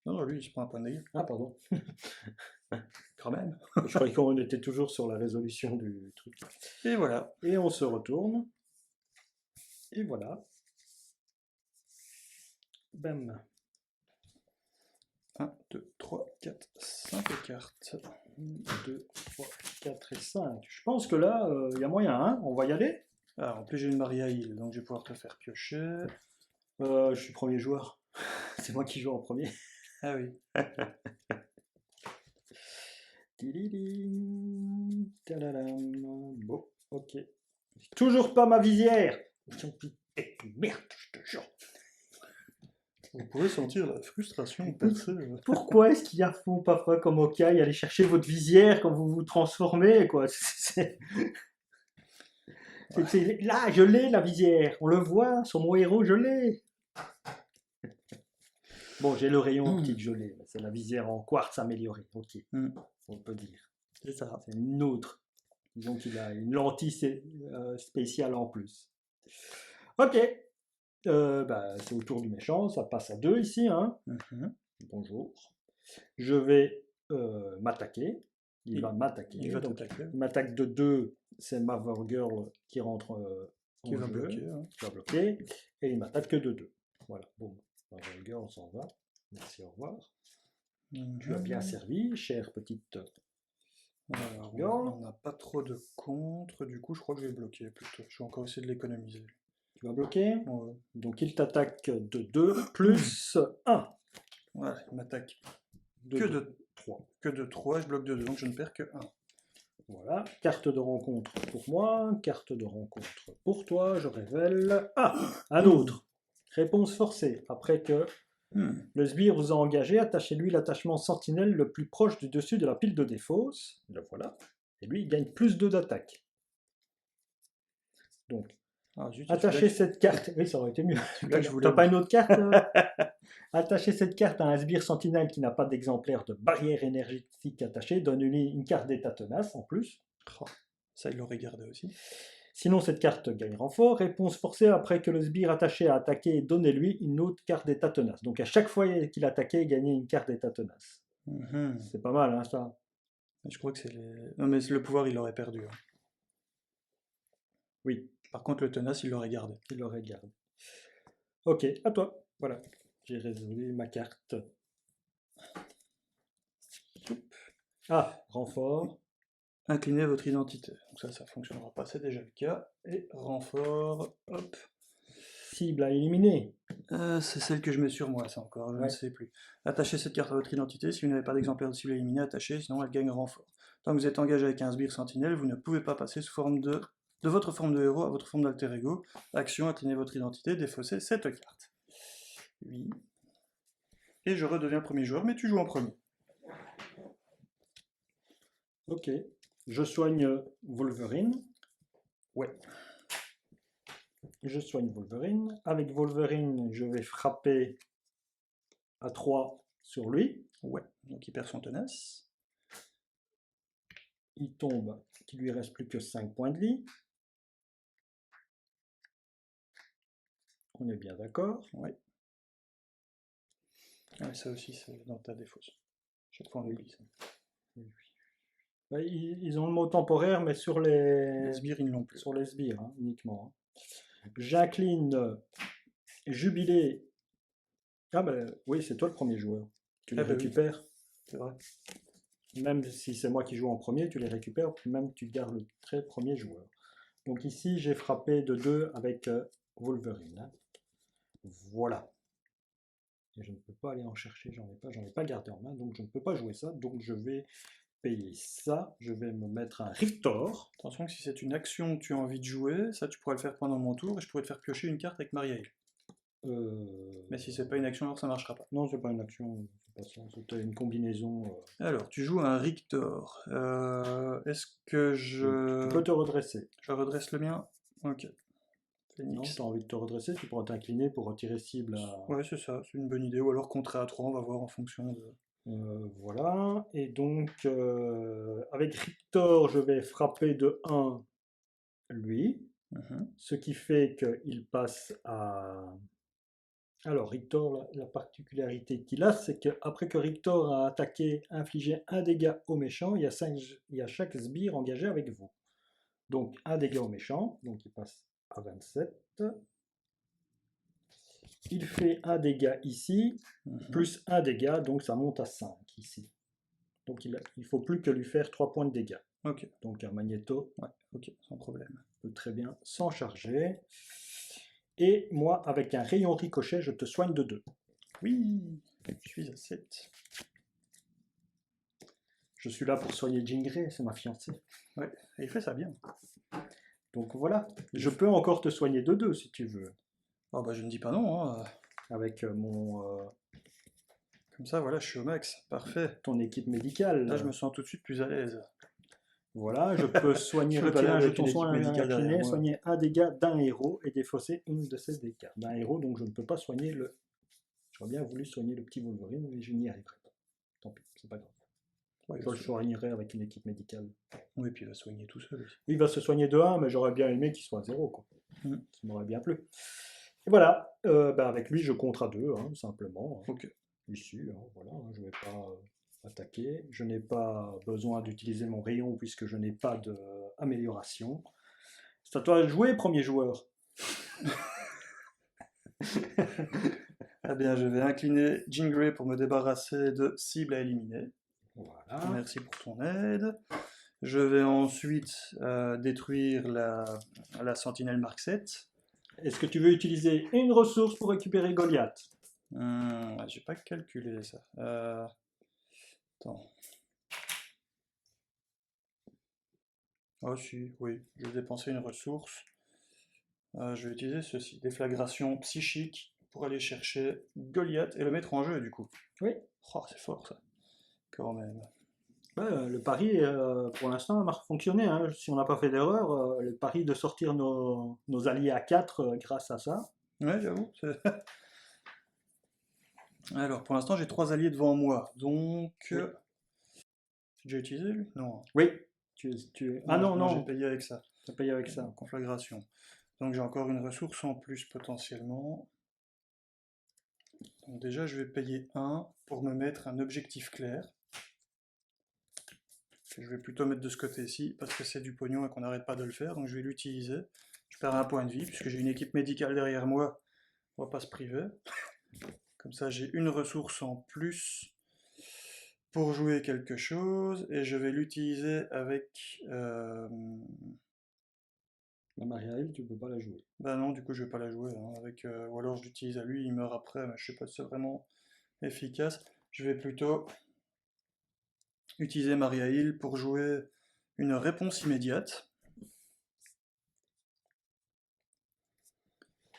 Non, lui, il se prend un point de dégâts. Ah, pardon. Quand même. Je croyais qu'on était toujours sur la résolution du truc. Et voilà. Et on se retourne. Et voilà. Bam. 1, 2, 3, 4, 5 cartes. 1, 2, 3, 4 et 5. Je pense que là, il y a moyen, hein. On va y aller. Alors, en plus, j'ai une Maria Hill, donc je vais pouvoir te faire piocher. Je suis premier joueur. C'est moi qui joue en premier. Ah oui. Tililing, tadadam. Bon, ok. Toujours pas ma visière. Merde, je te jure. Vous pouvez sentir la frustration percer. Pourquoi est-ce qu'il y a fond parfois comme Okai aller chercher votre visière quand vous vous transformez quoi. Là, je l'ai la visière. On le voit sur mon héros, je l'ai. Bon, j'ai le rayon optique, je l'ai. C'est la visière en quartz améliorée. Ok, on peut dire. C'est ça. C'est une autre. Disons qu'il a une lentille spéciale en plus. Ok. C'est au tour du méchant, ça passe à 2 ici. Hein. Bonjour. Je vais m'attaquer. Il va m'attaquer. Il va t'attaquer. Il m'attaque de 2, c'est Mother Girl qui rentre qui va bloquer. Qui va bloquer. Et il m'attaque que de 2. Voilà, boum. Mother Girl, on s'en va. Merci, au revoir. Tu as bien servi, chère petite girl. On n'a pas trop de contre, du coup je crois que je vais bloquer plutôt. Je vais encore essayer de l'économiser. Tu vas bloquer. Ouais. Donc il t'attaque de 2 plus 1. Voilà, il m'attaque De que 2. de 3. Que de 3, je bloque de 2, donc je ne perds que 1. Voilà, carte de rencontre pour moi, carte de rencontre pour toi, je révèle... Ah, un autre. Réponse forcée. Après que le sbire vous a engagé, attachez-lui l'attachement sentinelle le plus proche du dessus de la pile de défausse. Le voilà. Et lui, il gagne plus 2 d'attaque. Donc, Ah, zut, attachez cette carte... Oui, ça aurait été mieux. celui-là que je voulais. T'as pas une autre carte Attachez cette carte à un sbire sentinelle qui n'a pas d'exemplaire de barrière énergétique attachée. Donne-lui une carte d'état tenace en plus. Oh, ça, il l'aurait gardé aussi. Sinon, cette carte gagne renfort. Réponse forcée, après que le sbire attaché a attaqué, donnez-lui une autre carte d'état tenace. Donc à chaque fois qu'il attaquait, il gagnait une carte d'état tenace. C'est pas mal, hein, ça. Je crois que c'est les... Non, mais le pouvoir, il l'aurait perdu. Hein. Oui. Par contre, le tenace, il l'aurait gardé. Il l'aurait gardé. Ok, à toi. Voilà. J'ai résolu ma carte. Ah, renfort. Inclinez votre identité. Donc ça fonctionnera pas, c'est déjà le cas. Et renfort, hop. Cible à éliminer. C'est celle que je mets sur moi, ça encore, je ne sais plus. Attachez cette carte à votre identité. Si vous n'avez pas d'exemplaire de cible à éliminer, attachez, sinon elle gagne renfort. Tant que vous êtes engagé avec un sbire sentinelle, vous ne pouvez pas passer sous forme de votre forme de héros à votre forme d'alter ego. Action, inclinez votre identité, défaussez cette carte. Oui. Et je redeviens premier joueur, mais tu joues en premier. Ok. Je soigne Wolverine. Ouais. Je soigne Wolverine. Avec Wolverine, je vais frapper à 3 sur lui. Ouais. Donc il perd son tenace. Il tombe, qu'il lui reste plus que 5 points de vie. On est bien d'accord. Ouais. Ah, ça aussi, c'est dans ta défausse. Chaque fois on oublie ça. Bah, ils ont le mot temporaire, mais sur les sbires, ils ne l'ont plus. Sur les sbires, hein, uniquement. J'incline Jubilé. Ah ben oui, c'est toi le premier joueur. Tu les récupères. Oui. C'est vrai. Même si c'est moi qui joue en premier, tu les récupères, puis même tu gardes le très premier joueur. Donc ici, j'ai frappé de 2 avec Wolverine. Hein. Voilà. Et je ne peux pas aller en chercher, j'en ai pas gardé en main, donc je ne peux pas jouer ça. Donc je vais payer ça. Je vais me mettre un Rictor. Attention que si c'est une action que tu as envie de jouer, ça tu pourrais le faire pendant mon tour et je pourrais te faire piocher une carte avec Mariaï. Mais si c'est pas une action, alors ça marchera pas. Non, c'est pas une action, c'est pas ça. C'était une combinaison. Alors, tu joues un Rictor. Est-ce que je... Tu peux te redresser. Je redresse le mien? Ok. Non, tu as envie de te redresser, tu pourras t'incliner pour retirer cible à... Ouais, c'est ça, c'est une bonne idée. Ou alors contrer à 3, on va voir en fonction de... voilà, et donc avec Rictor, je vais frapper de 1 lui, ce qui fait qu'il passe à... Alors Rictor, la particularité qu'il a, c'est qu'après que Rictor a attaqué, infligé un dégât au méchant, il y a chaque sbire engagé avec vous. Donc un dégât au méchant, donc il passe à 27. Il fait un dégât ici, plus un dégât, donc ça monte à 5 ici. Donc il ne faut plus que lui faire 3 points de dégâts. Ok. Donc un magnéto. Ouais, ok, sans problème. Peut très bien s'en charger. Et moi, avec un rayon ricochet, je te soigne de 2. Oui, je suis à 7. Je suis là pour soigner Jean Grey, c'est ma fiancée. Ouais, et il fait ça bien. Donc voilà, je peux encore te soigner de 2 si tu veux. Oh bah je ne dis pas non. Hein. Avec mon... Comme ça, voilà, je suis au max. Parfait. Ton équipe médicale. Là, je me sens tout de suite plus à l'aise. Voilà, je peux soigner, retirer un jeton soin incliné, soigner un dégât d'un héros et défausser une de ces dégâts d'un héros, donc je ne peux pas soigner le... J'aurais bien voulu soigner le petit Wolverine, mais je n'y arriverai pas. Tant pis, c'est pas grave. Ouais, je le soignerai avec une équipe médicale. Oui, et puis il va soigner tout seul aussi. Il va se soigner de 1, mais j'aurais bien aimé qu'il soit à 0, quoi. Ça m'aurait bien plu. Et voilà, avec lui, je compte à 2, hein, simplement. Ok. Ici, hein, voilà, je ne vais pas attaquer. Je n'ai pas besoin d'utiliser mon rayon puisque je n'ai pas d'amélioration. C'est à toi de jouer, premier joueur. Eh bien, je vais incliner Jean Grey pour me débarrasser de cibles à éliminer. Voilà. Merci pour ton aide. Je vais ensuite détruire la sentinelle Mark 7. Est-ce que tu veux utiliser une ressource pour récupérer Goliath? J'ai pas calculé ça. Attends. Oh si, oui, je vais dépenser une ressource. Je vais utiliser ceci, déflagration psychique, pour aller chercher Goliath et le mettre en jeu du coup. Oui. Oh, c'est fort ça, quand même. Ouais, le pari, pour l'instant, a fonctionné, hein. Si on n'a pas fait d'erreur, le pari de sortir nos alliés à 4 grâce à ça. Ouais, j'avoue. Alors, pour l'instant, j'ai 3 alliés devant moi, donc... Oui. J'ai déjà utilisé lui? Non. Oui. Ah non, Non, j'ai non, payé avec ça. tu as payé avec ça. Conflagration. Donc j'ai encore une ressource en plus potentiellement. Donc déjà, je vais payer 1 pour me mettre un objectif clair. Que je vais plutôt mettre de ce côté-ci parce que c'est du pognon et qu'on n'arrête pas de le faire. Donc je vais l'utiliser. Je perds un point de vie puisque j'ai une équipe médicale derrière moi. On va pas se priver. Comme ça, j'ai une ressource en plus pour jouer quelque chose et je vais l'utiliser avec. La Maria-Ève, tu peux pas la jouer. Bah non, du coup, je vais pas la jouer, hein, avec, ou alors je l'utilise à lui, il meurt après, mais je sais pas si c'est vraiment efficace. Je vais plutôt utiliser Maria Hill pour jouer une réponse immédiate.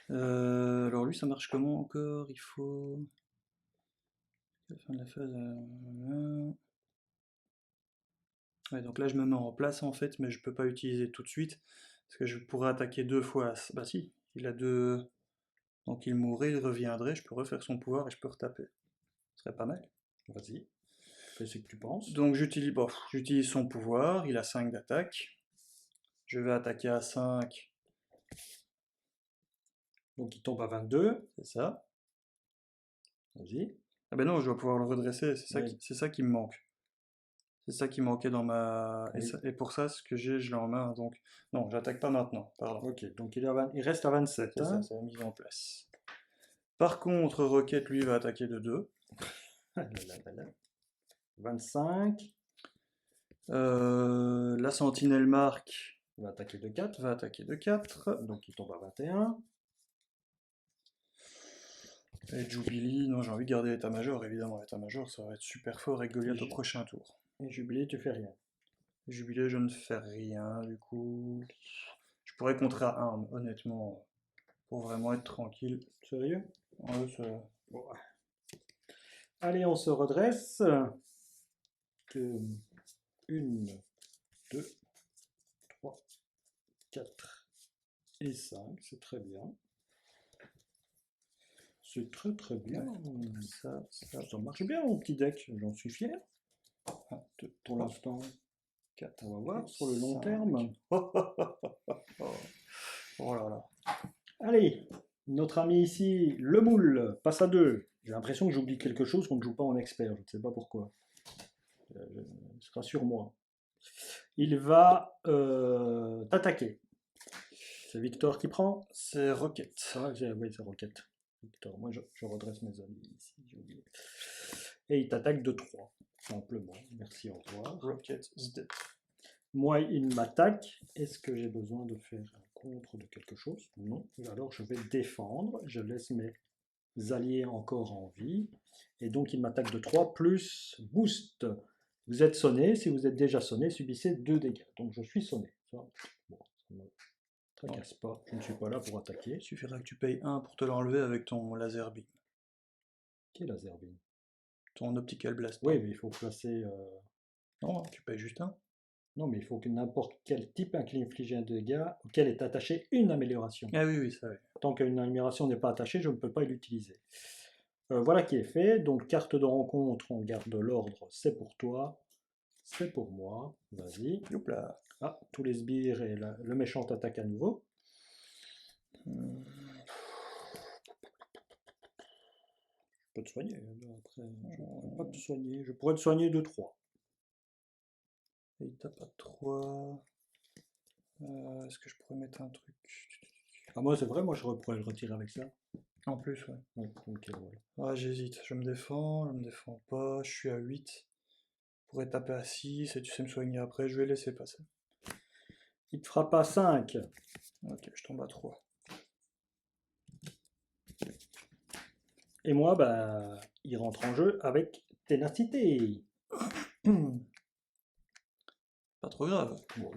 Alors lui, ça marche comment encore? Il faut... La fin de la phase... Ouais, donc là, je me mets en place en fait, mais je peux pas l'utiliser tout de suite, parce que je pourrais attaquer 2 fois. Bah si, il a 2... Donc il mourrait, il reviendrait, je peux refaire son pouvoir et je peux retaper. Ce serait pas mal. Vas-y, fais ce que tu penses. Donc j'utilise son pouvoir, il a 5 d'attaque. Je vais attaquer à 5, Donc il tombe à 22. c'est ça. Vas-y. Ah ben non, je dois pouvoir le redresser, Oui. c'est ça qui me manque. C'est ça qui manquait dans ma... Oui. Et pour ça, ce que j'ai, je l'ai en main, donc... Non, j'attaque pas maintenant, pardon. Ok, donc il reste à 27. C'est Hein. ça, c'est la mise en place. Par contre, Rocket, lui, va attaquer de 2. 25. La sentinelle Mark Va attaquer de 4. va attaquer de 4. Donc il tombe à 21. Et Jubilee, non, j'ai envie de garder l'état-major, évidemment. L'état-major, ça va être super fort avec Goliath au prochain tour. Et Jubilé, tu fais rien. Jubilé, je ne fais rien, du coup. Je pourrais contrer à 1, honnêtement, pour vraiment être tranquille. Sérieux? Ouais, Bon. Allez, on se redresse. 1, 2, 3, 4 et 5. C'est très bien. C'est très très bien. Ça marche bien, mon petit deck. J'en suis fier. 1, 2, Pour 3, l'instant, 4. on va voir sur le long terme. Oh là là. Allez, notre ami ici, le moule, passe à 2. J'ai l'impression que j'oublie quelque chose qu'on ne joue pas en expert. Je ne sais pas pourquoi. Ce sera sur moi. Il va t'attaquer. C'est Victor qui prend. C'est Rocket. Ah, oui, c'est Rocket. Victor, moi je redresse mes amis ici. J'ai oublié. Et il t'attaque de 3, simplement. Merci, au revoir. Rocket is dead. Moi, il m'attaque. Est-ce que j'ai besoin de faire un contre de quelque chose? Non. Alors je vais défendre. Je laisse mes alliés encore en vie. Et donc il m'attaque de 3 plus boost. Vous êtes sonné. Si vous êtes déjà sonné, subissez 2 dégâts. Donc je suis sonné. Ça, bon, ça me tracasse pas. Je ne suis pas là pour attaquer. Il suffira que tu payes 1 pour te l'enlever avec ton laser beam. Qui est laser beam? Ton optical blast. Oui, mais il faut placer. Non, tu payes juste 1. Non, mais il faut que n'importe quel type inflige un dégât auquel est attachée une amélioration. Ah oui, oui, ça oui. Tant qu'une amélioration n'est pas attachée, je ne peux pas l'utiliser. Voilà qui est fait. Donc, carte de rencontre, on garde l'ordre, c'est pour toi. C'est pour moi. Vas-y. Youpla. Ah, tous les sbires et le méchant attaque à nouveau. Je peux te soigner. Après, je ne pourrais pas te soigner. Je pourrais te soigner de 3. Et il tape à 3. Est-ce que je pourrais mettre un truc? Ah, moi, c'est vrai, moi, je pourrais le retirer avec ça. En plus, ouais. Ouais, ok, voilà. Ah, j'hésite. Je me défends pas. Je suis à 8. Je pourrais taper à 6 et tu sais me soigner après. Je vais laisser passer. Il te frappe à 5. Ok, je tombe à 3. Et moi, ben, il rentre en jeu avec ténacité. Pas trop grave. Bon.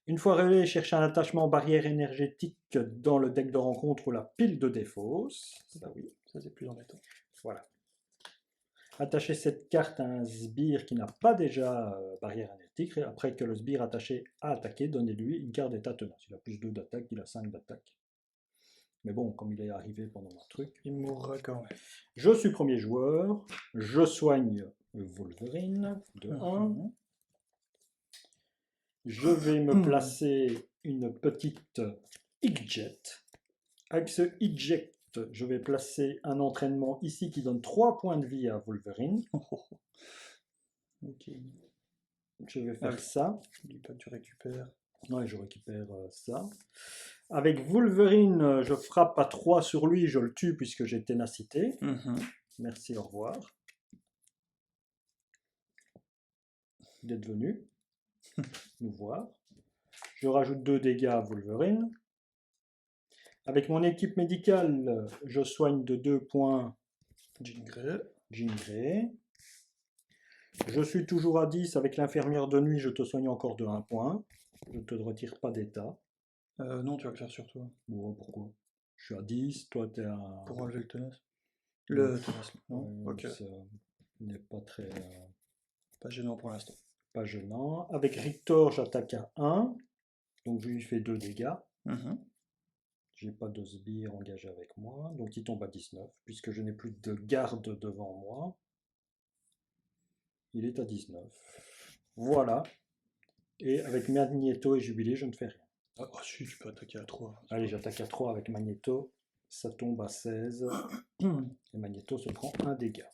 Une fois révélé, cherchez un attachement barrière énergétique dans le deck de rencontre ou la pile de défausse. Ça oui. Ça c'est plus embêtant. Voilà. Attachez cette carte à un sbire qui n'a pas déjà barrière énergétique. Et après que le sbire attaché a attaqué, donnez-lui une carte d'état tenace. Il a plus 2 d'attaque, il a 5 d'attaque. Mais bon, comme il est arrivé pendant un truc. Il mourra quand même. Je suis premier joueur. Je soigne Wolverine de 1. Je vais me placer une petite Hickjet. Avec ce Hickjet, je vais placer un entraînement ici qui donne 3 points de vie à Wolverine. Ok. Je vais faire oui. ça. N'oublie pas que tu récupères. Ouais, je récupère ça. Avec Wolverine, je frappe à 3 sur lui, je le tue puisque j'ai ténacité. Merci, au revoir. D'être venu nous voir. Je rajoute 2 dégâts à Wolverine. Avec mon équipe médicale, je soigne de 2 points Jean Grey. Jean Grey. Je suis toujours à 10. Avec l'infirmière de nuit, je te soigne encore de 1 point. Je ne te retire pas d'état. Non, tu vas le faire sur toi. Bon, pourquoi? Je suis à 10, toi tu es à... Pour enlever le tenace. Le tenace, non? Ok. Ça n'est pas très... Pas gênant pour l'instant. Pas gênant. Avec Rictor, j'attaque à 1. Donc je lui fais 2 dégâts. J'ai pas de sbire engagé avec moi. Donc il tombe à 19. Puisque je n'ai plus de garde devant moi. Il est à 19. Voilà. Et avec Magneto et Jubilé, je ne fais rien. Ah si, tu peux attaquer à 3. Allez, j'attaque à 3 avec Magneto. Ça tombe à 16. Et Magneto se prend 1 dégât.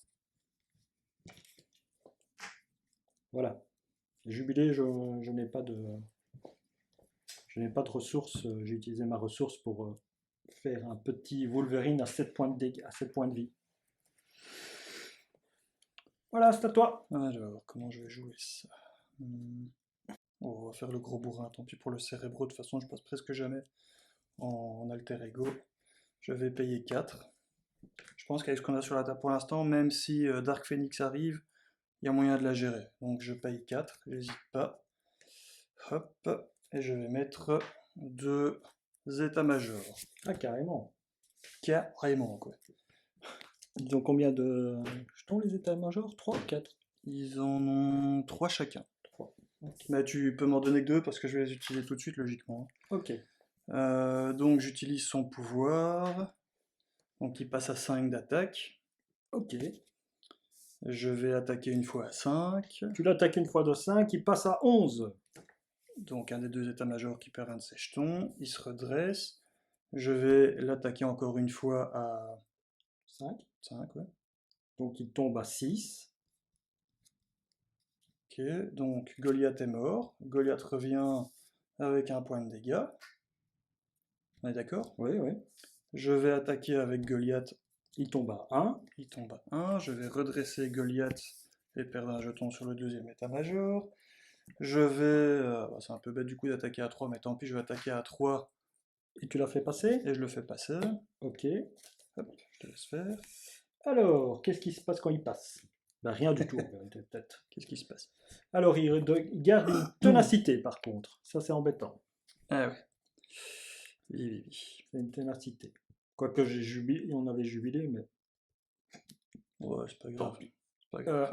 Voilà. Jubilé, je n'ai pas de... Je n'ai pas de ressources. J'ai utilisé ma ressource pour faire un petit Wolverine à 7 points de dégâts, à 7 points de vie. Voilà, c'est à toi. Alors, comment je vais jouer ça? On va faire le gros bourrin, tant pis pour le cérébro, de toute façon je passe presque jamais en alter ego. Je vais payer 4. Je pense qu'avec ce qu'on a sur la table pour l'instant, même si Dark Phoenix arrive, il y a moyen de la gérer. Donc je paye 4, j'hésite pas. Hop, et je vais mettre 2 états-majors. Ah, carrément. Carrément, quoi. Ils ont combien de jetons, les états-majors? 3 ou 4? Ils en ont 3 chacun. 3. Okay. Mais tu peux m'en donner que 2 parce que je vais les utiliser tout de suite, logiquement. Ok. Donc j'utilise son pouvoir. Donc il passe à 5 d'attaque. Ok. Je vais attaquer une fois à 5. Tu l'attaques une fois de 5, il passe à 11. Donc un des 2 états-majors qui perd un de ses jetons. Il se redresse. Je vais l'attaquer encore une fois à 5. 5, ouais. Donc il tombe à 6. Ok, donc Goliath est mort. Goliath revient avec un point de dégâts. On est d'accord? Oui, oui. Je vais attaquer avec Goliath. Il tombe à 1. Il tombe à 1. Je vais redresser Goliath et perdre un jeton sur le deuxième état-major. Je vais... c'est un peu bête du coup d'attaquer à 3, mais tant pis, je vais attaquer à 3. Et tu l'as fait passer? Et je le fais passer. Ok. Hop, je te laisse faire. Alors, qu'est-ce qui se passe quand il passe? Ben, rien du tout, en vérité, peut-être. Qu'est-ce qui se passe? Alors, il garde une ténacité, par contre. Ça, c'est embêtant. Ah ouais. Oui. C'est une ténacité. Quoique j'ai jubilé, on avait jubilé, mais... Ouais, c'est pas grave.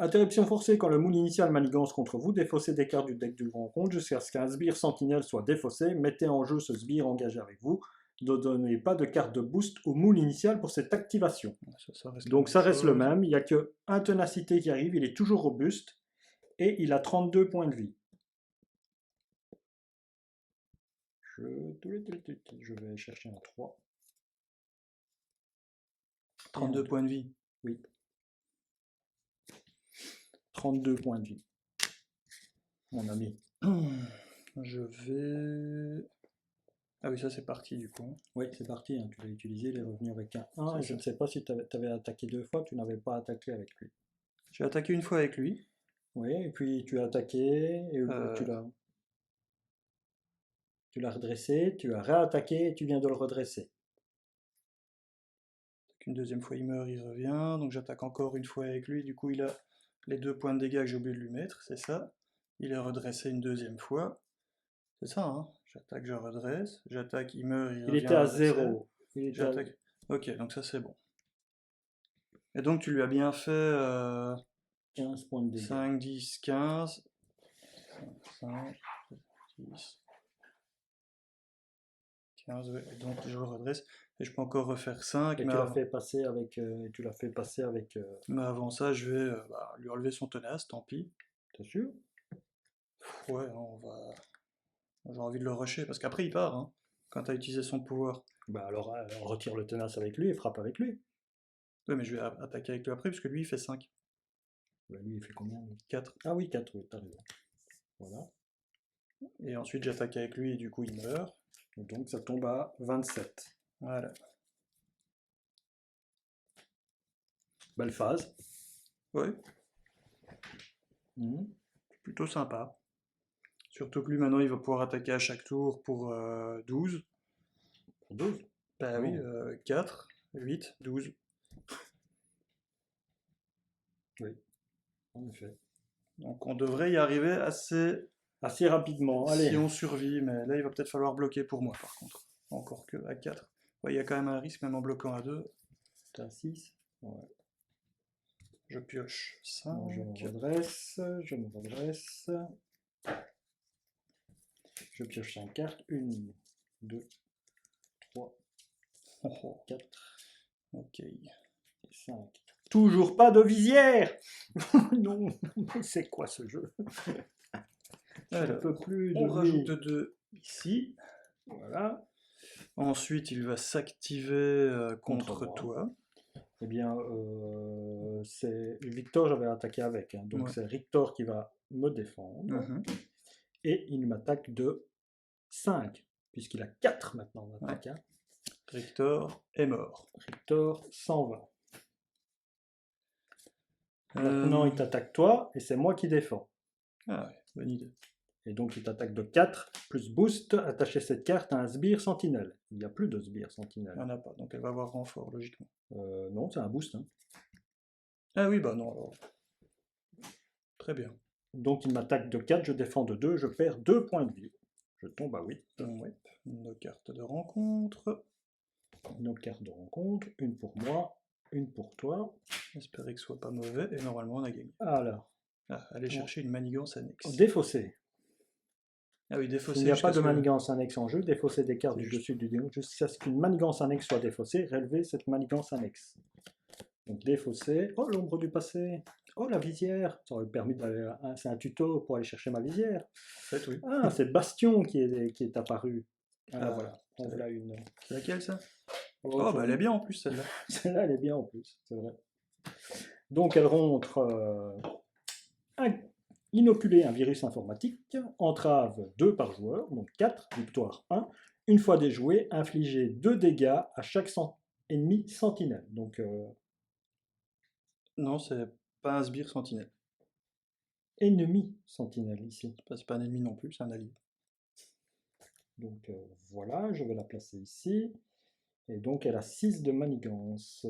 Interruption forcée quand le moule initial manigance contre vous, défaussez des cartes du deck du rencontre jusqu'à ce qu'un sbire sentinelle soit défaussé, mettez en jeu ce sbire engagé avec vous, ne donnez pas de carte de boost au moule initial pour cette activation. Donc ça reste le même, il n'y a que un ténacité qui arrive, il est toujours robuste, et il a 32 points de vie. Je vais chercher un 3. 32 points de vie. Oui. 32 points de vie. Mon ami. Je vais... Ah oui, ça c'est parti du coup. Oui, c'est parti, hein. Tu l'as utilisé, il est revenu avec un 1. Et je ne sais pas si tu avais attaqué 2 fois, tu n'avais pas attaqué avec lui. J'ai attaqué une fois avec lui. Oui, et puis tu as attaqué, et tu l'as redressé, tu as réattaqué et tu viens de le redresser. Qu'une deuxième fois il meurt, il revient. Donc j'attaque encore une fois avec lui. Du coup, il a les 2 points de dégâts que j'ai oublié de lui mettre, c'est ça. Il est redressé une deuxième fois. C'est ça, hein. J'attaque, je redresse. J'attaque, il meurt, il Il revient était à redressé. 0. Il était à... J'attaque. Ok, donc ça c'est bon. Et donc tu lui as bien fait 15 points de dégâts. 5, 10, 15. 5, 10, 15, ouais. Et donc je le redresse. Et je peux encore refaire 5. Et Mais tu l'as fait passer avec... tu l'as fait passer avec... mais avant ça, je vais lui enlever son tenace, tant pis. T'es sûr? Ouais, on va. J'ai envie de le rusher, parce qu'après il part, hein, quand tu as utilisé son pouvoir. Bah alors, retire le tenace avec lui et frappe avec lui. Ouais, mais je vais attaquer avec lui après, parce que lui il fait 5. Bah, lui, il fait combien? 4. Ah oui, 4, oui, t'as raison. Voilà. Et ensuite j'attaque avec lui et du coup il meurt. Et donc ça tombe à 27. Voilà. Belle phase. Ouais, Mhm. plutôt sympa. Surtout que lui maintenant il va pouvoir attaquer à chaque tour pour 12. Pour 12. Bah oui, 4, 8, 12. Oui, en effet. Donc on devrait y arriver assez Assez rapidement. Allez. si on survit, mais là il va peut-être falloir bloquer pour moi par contre. Encore que à 4. Ouais, il y a quand même un risque même en bloquant à 2. T'es à 6. Ouais. Je pioche 5. Bon, je me redresse. Je me redresse. Je pioche 5 cartes. 1, 2, 3, 4 Ok. et 5. Toujours pas de visière. Non, c'est quoi ce jeu? Je ne Alors, peux plus de on lui. rajoute 2 ici. Voilà. Ensuite, il va s'activer contre moi. toi. Eh bien, c'est Victor, j'avais attaqué avec. Hein. Donc Ouais. c'est Victor qui va me défendre. Mhm. Et il m'attaque de 5, puisqu'il a 4 maintenant d'attaque. Hein. Victor est mort. Victor 120. Maintenant, il t'attaque toi, et c'est moi qui défends. Ah ouais, bonne idée. Et donc, il t'attaque de 4, plus boost, attacher cette carte à un sbire sentinelle. Il n'y a plus de sbire sentinelle. Il n'y en a pas, donc elle va avoir renfort, logiquement. Non, c'est un boost. Hein. Ah oui, bah non, alors. Très bien. Donc, il m'attaque de 4, je défends de 2, je perds 2 points de vie. Je tombe à 8. Ouais. Nos cartes de rencontre. Nos cartes de rencontre, une pour moi, une pour toi. Espérer que ce soit pas mauvais, et normalement on a gagné. Alors, Ah, allez chercher une manigance annexe. défausser. Ah oui, défausser. S'il n'y a pas de jusqu'à ce que- manigance annexe en jeu, défausser des cartes C'est du juste. dessus du dé jusqu'à ce qu'une manigance annexe soit défaussée, relever cette manigance annexe. Donc défausser. Oh, l'ombre du passé. Oh, la visière. Ça aurait permis d'aller. C'est un tuto pour aller chercher ma visière. En fait, oui. Ah, c'est Bastion qui est apparu. Ah, voilà. En voilà une. C'est laquelle ça? Oh, Oh, bah elle est bien en plus celle-là. Celle-là, elle est bien en plus, c'est vrai. Donc elle rentre inoculer un virus informatique, entrave 2 par joueur, donc 4, victoire 1. Une fois déjoué, infliger 2 dégâts à chaque ennemi sentinelle. Donc Non, c'est pas un sbire sentinelle. ennemi sentinelle ici. C'est pas un ennemi non plus, c'est un allié. Donc voilà, je vais la placer ici. Et donc elle a 6 de manigance.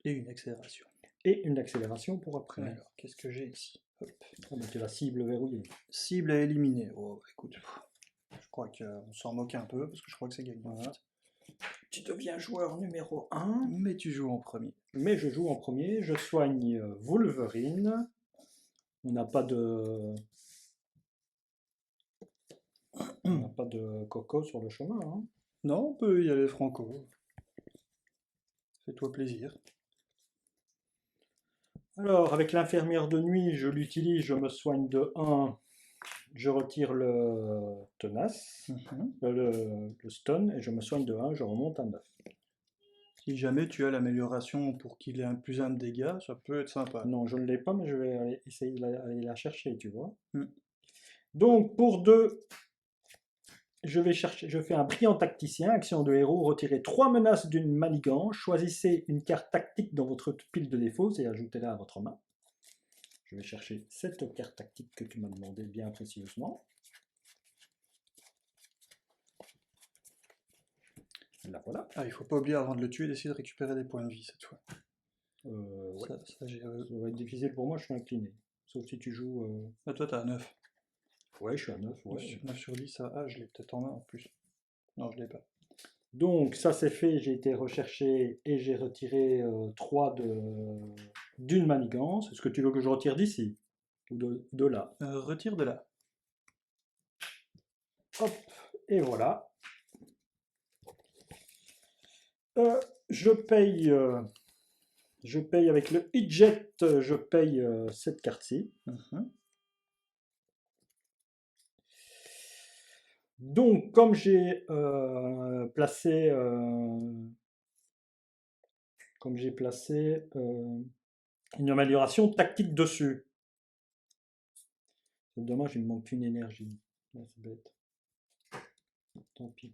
Et une accélération. Et une accélération pour après. Alors, qu'est-ce que j'ai ici? Hop. Ah, mais tu as la cible verrouillée. Cible à éliminer. Oh, bah, écoute, je crois qu'on s'en moque un peu parce que je crois que c'est gagné. Voilà. Tu deviens joueur numéro 1. Mais tu joues en premier. Mais je joue en premier. Je soigne Wolverine. On n'a pas de. On n'a pas de coco sur le chemin. Hein. Non, on peut y aller franco. Fais-toi plaisir. Alors, avec l'infirmière de nuit, je l'utilise, je me soigne de 1. Je retire le tenace, le stun, et je me soigne de 1, je remonte à 9. Si jamais tu as l'amélioration pour qu'il ait un plus 1 de dégâts, ça peut être sympa. Non, je ne l'ai pas, mais je vais essayer d'aller la chercher, tu vois. Mm. Donc, pour 2, je fais un brillant tacticien, action de héros, retirez 3 menaces d'une manigance, choisissez une carte tactique dans votre pile de défauts et ajoutez-la à votre main. Je vais chercher cette carte tactique que tu m'as demandé bien précieusement. La voilà. Ah, il faut pas oublier avant de le tuer d'essayer de récupérer des points de vie cette fois. Ouais. Ça, j'ai... Ça va être difficile pour moi, je suis incliné. Sauf si tu joues... Ah, toi, t'as 9. Ouais, je suis à 9, ouais. 9 sur 10, ça... Ah, je l'ai peut-être en main en plus. Non, je l'ai pas. Donc ça c'est fait, j'ai été recherché et j'ai retiré 3 d'une manigance. Est-ce que tu veux que je retire d'ici? Ou de là? Retire de là. Hop, et voilà. Euh, je paye, euh, je paye avec le Hit-Jet, je paye cette carte-ci. Mhm. Donc comme j'ai placé, une amélioration tactique dessus. C'est dommage, il me manque une énergie. Ah, c'est bête. Tant pis.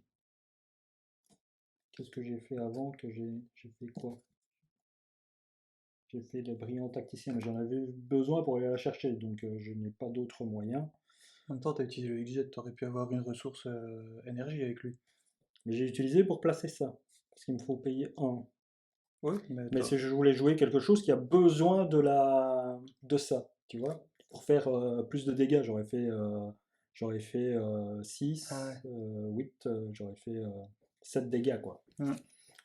Qu'est-ce que j'ai fait avant que j'ai fait quoi? J'ai fait le brillant tacticien, mais j'en avais besoin pour aller la chercher, donc je n'ai pas d'autre moyen. En même temps, t'as utilisé le X-Jet, t'aurais pu avoir une ressource énergie avec lui. Mais j'ai utilisé pour placer ça, parce qu'il me faut payer 1. Oui, mais Mais si je voulais jouer quelque chose qui a besoin de ça, tu vois, pour faire plus de dégâts, j'aurais fait 6, Ah ouais. 8, j'aurais fait 7 dégâts, quoi. Mm.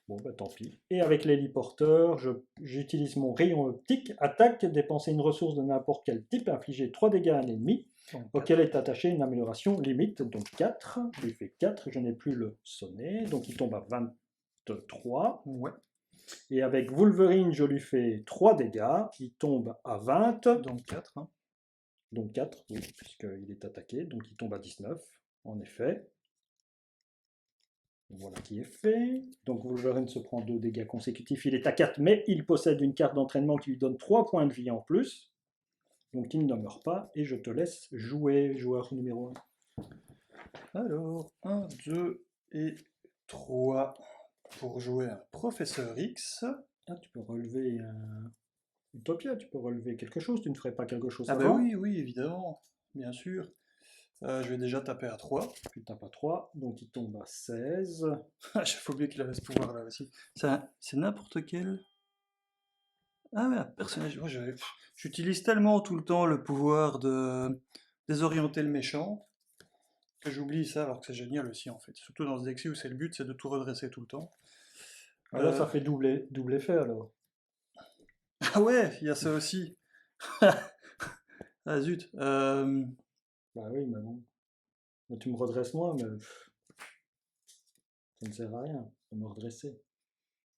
Bon, bah tant pis. Et avec l'héliporteur, j'utilise mon rayon optique, attaque, dépenser une ressource de n'importe quel type, infliger 3 dégâts à un ennemi, Donc, auquel est attachée une amélioration limite, donc 4. Il fait 4, je n'ai plus le sonnet, donc il tombe à 23. ouais. Et avec Wolverine, je lui fais 3 dégâts, il tombe à 20, Donc 4. Hein. donc 4, oui, puisqu'il est attaqué, donc il tombe à 19, en effet. Voilà qui est fait. Donc Wolverine se prend 2 dégâts consécutifs. Il est à 4, mais il possède une carte d'entraînement qui lui donne 3 points de vie en plus. Donc il ne meurt pas. Et je te laisse jouer, joueur numéro 1. Alors, 1, 2 et 3 pour jouer un Professeur X. Ah, tu peux relever un Utopia, tu peux relever quelque chose. Tu ne ferais pas quelque chose Ah bah avant? oui, oui, évidemment, bien sûr. Je vais déjà taper à 3. Tu tapes à 3, donc il tombe à 16. J'ai oublié qu'il avait ce pouvoir-là aussi. C'est n'importe quel... Ah ouais, un personnage... Moi, j'utilise tellement tout le temps le pouvoir de désorienter le méchant que j'oublie ça alors que c'est génial aussi en fait. Surtout dans ce deck-ci où c'est le but, c'est de tout redresser tout le temps. Ah, là, Euh, ça fait double effet alors. Ah ouais, il y a ça aussi. Ah zut. Bah oui, mais bon. Mais tu me redresses moi, mais ça ne sert à rien de me redresser.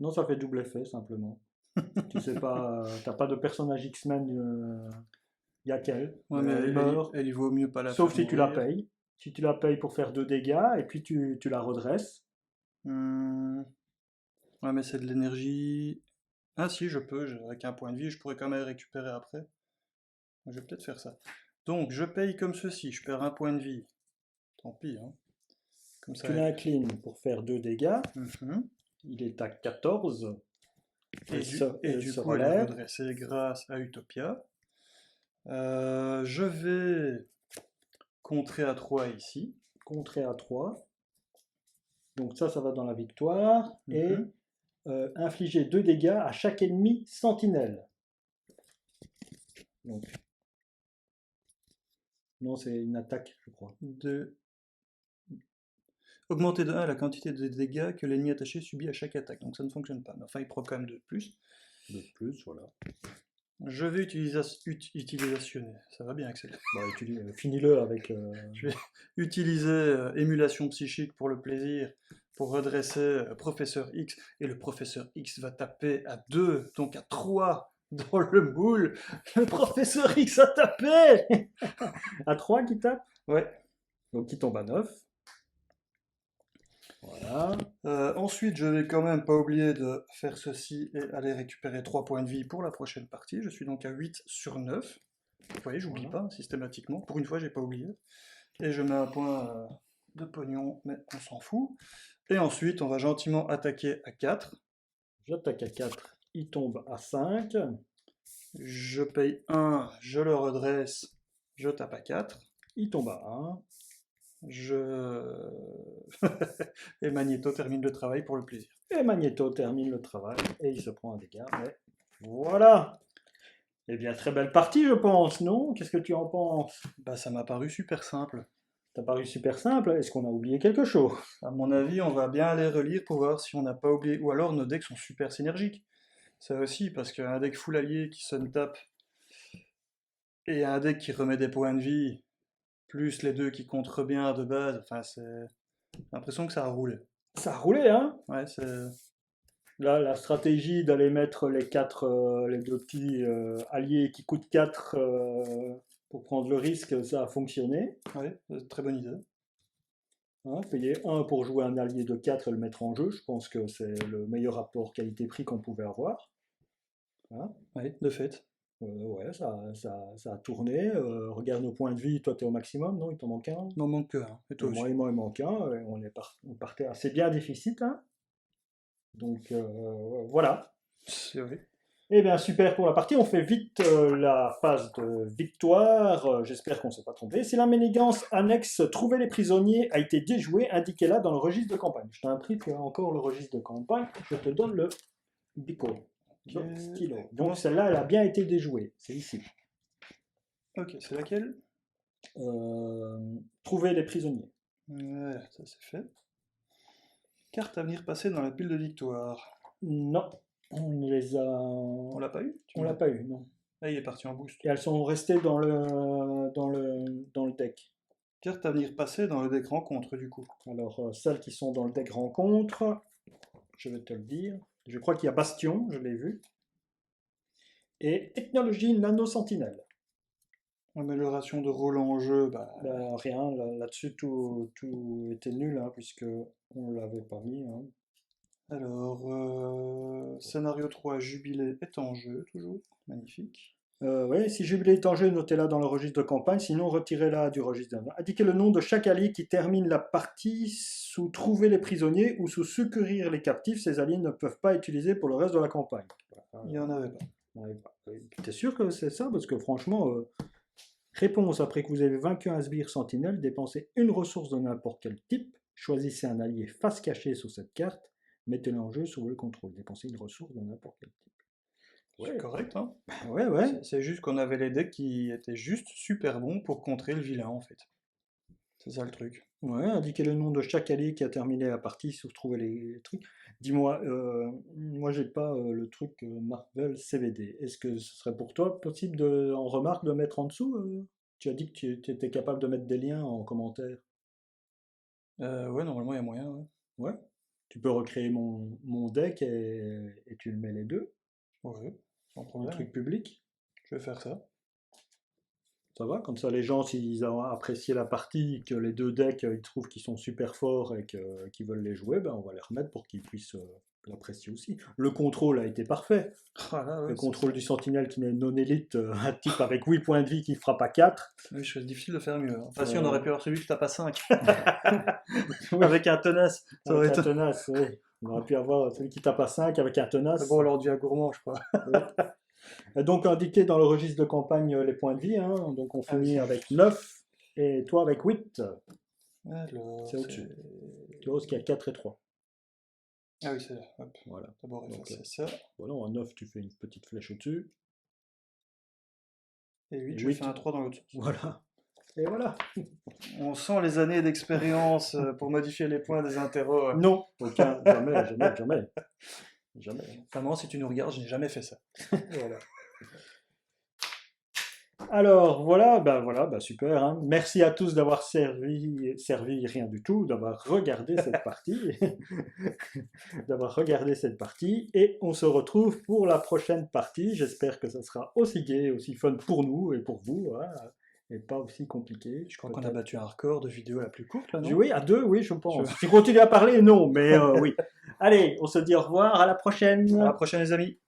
Non, ça fait double effet simplement. Tu sais pas, t'as pas de personnage X-Men, y a qu'elle. Ouais, mais Elle meurt, il vaut mieux pas la sauf faire si tu la mourir. payes. Si tu la payes pour faire 2 dégâts, et puis tu la redresses. Hmm, Ouais, mais c'est de l'énergie. Ah si, je peux, avec un point de vie, je pourrais quand même récupérer après. Je vais peut-être faire ça. Donc, je paye comme ceci, je perds un point de vie. Tant pis, hein. Comme ça. Tu l'inclines pour faire 2 dégâts. Mhm. Il est à 14. Et Elle du se coup, elle est relève. redressée grâce à Utopia. Je vais contrer à 3 ici. Contré à 3. Donc ça va dans la victoire. Et Mhm. infliger 2 dégâts à chaque ennemi sentinelle. Donc, non, c'est une attaque, je crois. Augmenter de 1 la quantité de dégâts que l'ennemi attaché subit à chaque attaque. Donc ça ne fonctionne pas. Mais enfin, il prend quand même 2 de plus. De plus, voilà. Je vais utilisationner. Ça va bien, Axel. Bah, finis-le avec. Je vais utiliser émulation psychique pour le plaisir, pour redresser Professeur X. Et le Professeur X va taper à 2, donc à 3 dans le moule. Le Professeur X a tapé. À 3 qui tape. Ouais. Donc il tombe à 9. Voilà. Ensuite, je vais quand même pas oublier de faire ceci et aller récupérer 3 points de vie pour la prochaine partie. Je suis donc à 8 sur 9. Vous voyez, j'oublie Voilà. pas systématiquement. Pour une fois, j'ai pas oublié. Et je mets un point de pognon, mais on s'en fout. Et ensuite, on va gentiment attaquer à 4. J'attaque à 4. Il tombe à 5. Je paye 1, je le redresse, je tape à 4. Il tombe à 1. Et Magneto termine le travail pour le plaisir. Et Magneto termine le travail et il se prend un dégât. Mais voilà. Eh bien, très belle partie, je pense, non? Qu'est-ce que tu en penses? Bah, ça m'a paru super simple. Ça paru super simple. Est-ce qu'on a oublié quelque chose? À mon avis, on va bien aller relire pour voir si on n'a pas oublié. Ou alors nos decks sont super synergiques. Ça aussi, parce qu'un deck full allié qui sonne tape et un deck qui remet des points de vie, plus les deux qui contre bien de base, enfin, j'ai l'impression que ça a roulé. Ça a roulé, hein? Ouais, c'est. Là, la stratégie d'aller mettre les deux petits alliés qui coûtent 4 pour prendre le risque, ça a fonctionné. Ouais, très bonne idée. Hein, payer 1 pour jouer un allié de 4 et le mettre en jeu, je pense que c'est le meilleur rapport qualité-prix qu'on pouvait avoir. Hein, Oui, de fait. ouais, ça a tourné. Regarde nos points de vie, toi tu es au maximum, non? Il t'en manque un? Il m'en manque que un. Et toi aussi. Moi, il m'en manque un. Et on partait assez bien déficit. Hein. Donc voilà. C'est vrai. Eh bien, super pour la partie. On fait vite la phase de victoire. J'espère qu'on ne s'est pas trompé. Si la manigance annexe trouver les prisonniers a été déjouée, indiquez-la dans le registre de campagne. Je t'imprime qu'il y a encore le registre de campagne. Je te donne le bico. Le stylo. Donc celle-là, elle a bien été déjouée. C'est ici. Ok, c'est laquelle? Trouver les prisonniers. Ouais, ça c'est fait. Carte à venir passer dans la pile de victoire. Non, on les a. On l'a pas eu? On l'a pas eu, non. Ah, il est parti en boost. Et elles sont restées dans le deck. Carte à venir passer dans le deck rencontre du coup. Alors, celles qui sont dans le deck rencontre, je vais te le dire. Je crois qu'il y a Bastion, je l'ai vu. Et Technologie Nano Sentinelle. Amélioration de rôle en jeu, bah. Rien, là-dessus tout était nul, hein, puisque on ne l'avait pas mis. Hein. Alors, scénario 3, Jubilé est en jeu, toujours. Magnifique. Oui, si Jubilé est en jeu, notez-la dans le registre de campagne, sinon retirez-la du registre de... Indiquez le nom de chaque allié qui termine la partie sous trouver les prisonniers ou sous secourir les captifs. Ces alliés ne peuvent pas utiliser pour le reste de la campagne. Il n'y en avait pas. T'es sûr que c'est ça? Parce que franchement, réponse après que vous avez vaincu un sbire sentinelle, dépensez une ressource de n'importe quel type, choisissez un allié face cachée sur cette carte, mettez-le en jeu sous le contrôle, dépensez une ressource de n'importe quel type. C'est correct, hein? Ouais. C'est juste qu'on avait les decks qui étaient juste super bons pour contrer le vilain, en fait. C'est ça le truc. Ouais, indiquez le nom de chaque allié qui a terminé la partie sur trouver les trucs. Dis-moi, moi j'ai pas le truc Marvel CVD. Est-ce que ce serait pour toi possible en remarque de mettre en dessous Tu as dit que tu étais capable de mettre des liens en commentaire. Ouais, normalement il y a moyen, ouais. Ouais. Tu peux recréer mon deck et tu le mets les deux. Ouais, sans Un problème. truc public. Je vais faire ça. Ça va, comme ça les gens, s'ils ont apprécié la partie, que les deux decks, ils trouvent qu'ils sont super forts et qu'ils veulent les jouer, ben on va les remettre pour qu'ils puissent l'apprécier aussi. Le contrôle a été parfait. Ah là, ouais, Le contrôle du sentinelle qui n'est non élite, un type avec 8 points de vie qui frappe à 4. oui, c'est difficile de faire mieux. Enfin, si on aurait pu avoir celui qui tape à 5. Oui. Avec un tenace. Ça aurait Avec été... un tenace, oui. On aurait pu avoir celui qui tape à 5 avec un tenace. Bon, alors du à gourmand, je crois. Et donc indiquer dans le registre de campagne les points de vie. Hein. Donc on finit oui. avec 9 et toi avec 8. Alors, C'est au-dessus. Tu vois, qu'il y a 4 et 3. Ah oui, c'est là. Hop. Voilà. D'abord, Donc, c'est ça. Voilà, en 9, tu fais une petite flèche au-dessus. Et 8, Et je 8. fais un 3 dans l'autre sens. Voilà. Et voilà. On sent les années d'expérience pour modifier les points des interros. Non, aucun, jamais. Vraiment, si tu nous regardes, je n'ai jamais fait ça. Voilà. Alors voilà, super. Hein. Merci à tous d'avoir servi rien du tout, d'avoir regardé cette partie, et on se retrouve pour la prochaine partie. J'espère que ça sera aussi gai, aussi fun pour nous et pour vous, hein, et pas aussi compliqué. Je crois qu'on a battu un record de vidéo la plus courte là, non? Oui, à 2, oui, je pense. Si tu continues à parler, non, mais oui. Allez, on se dit au revoir, à la prochaine. À la prochaine les amis.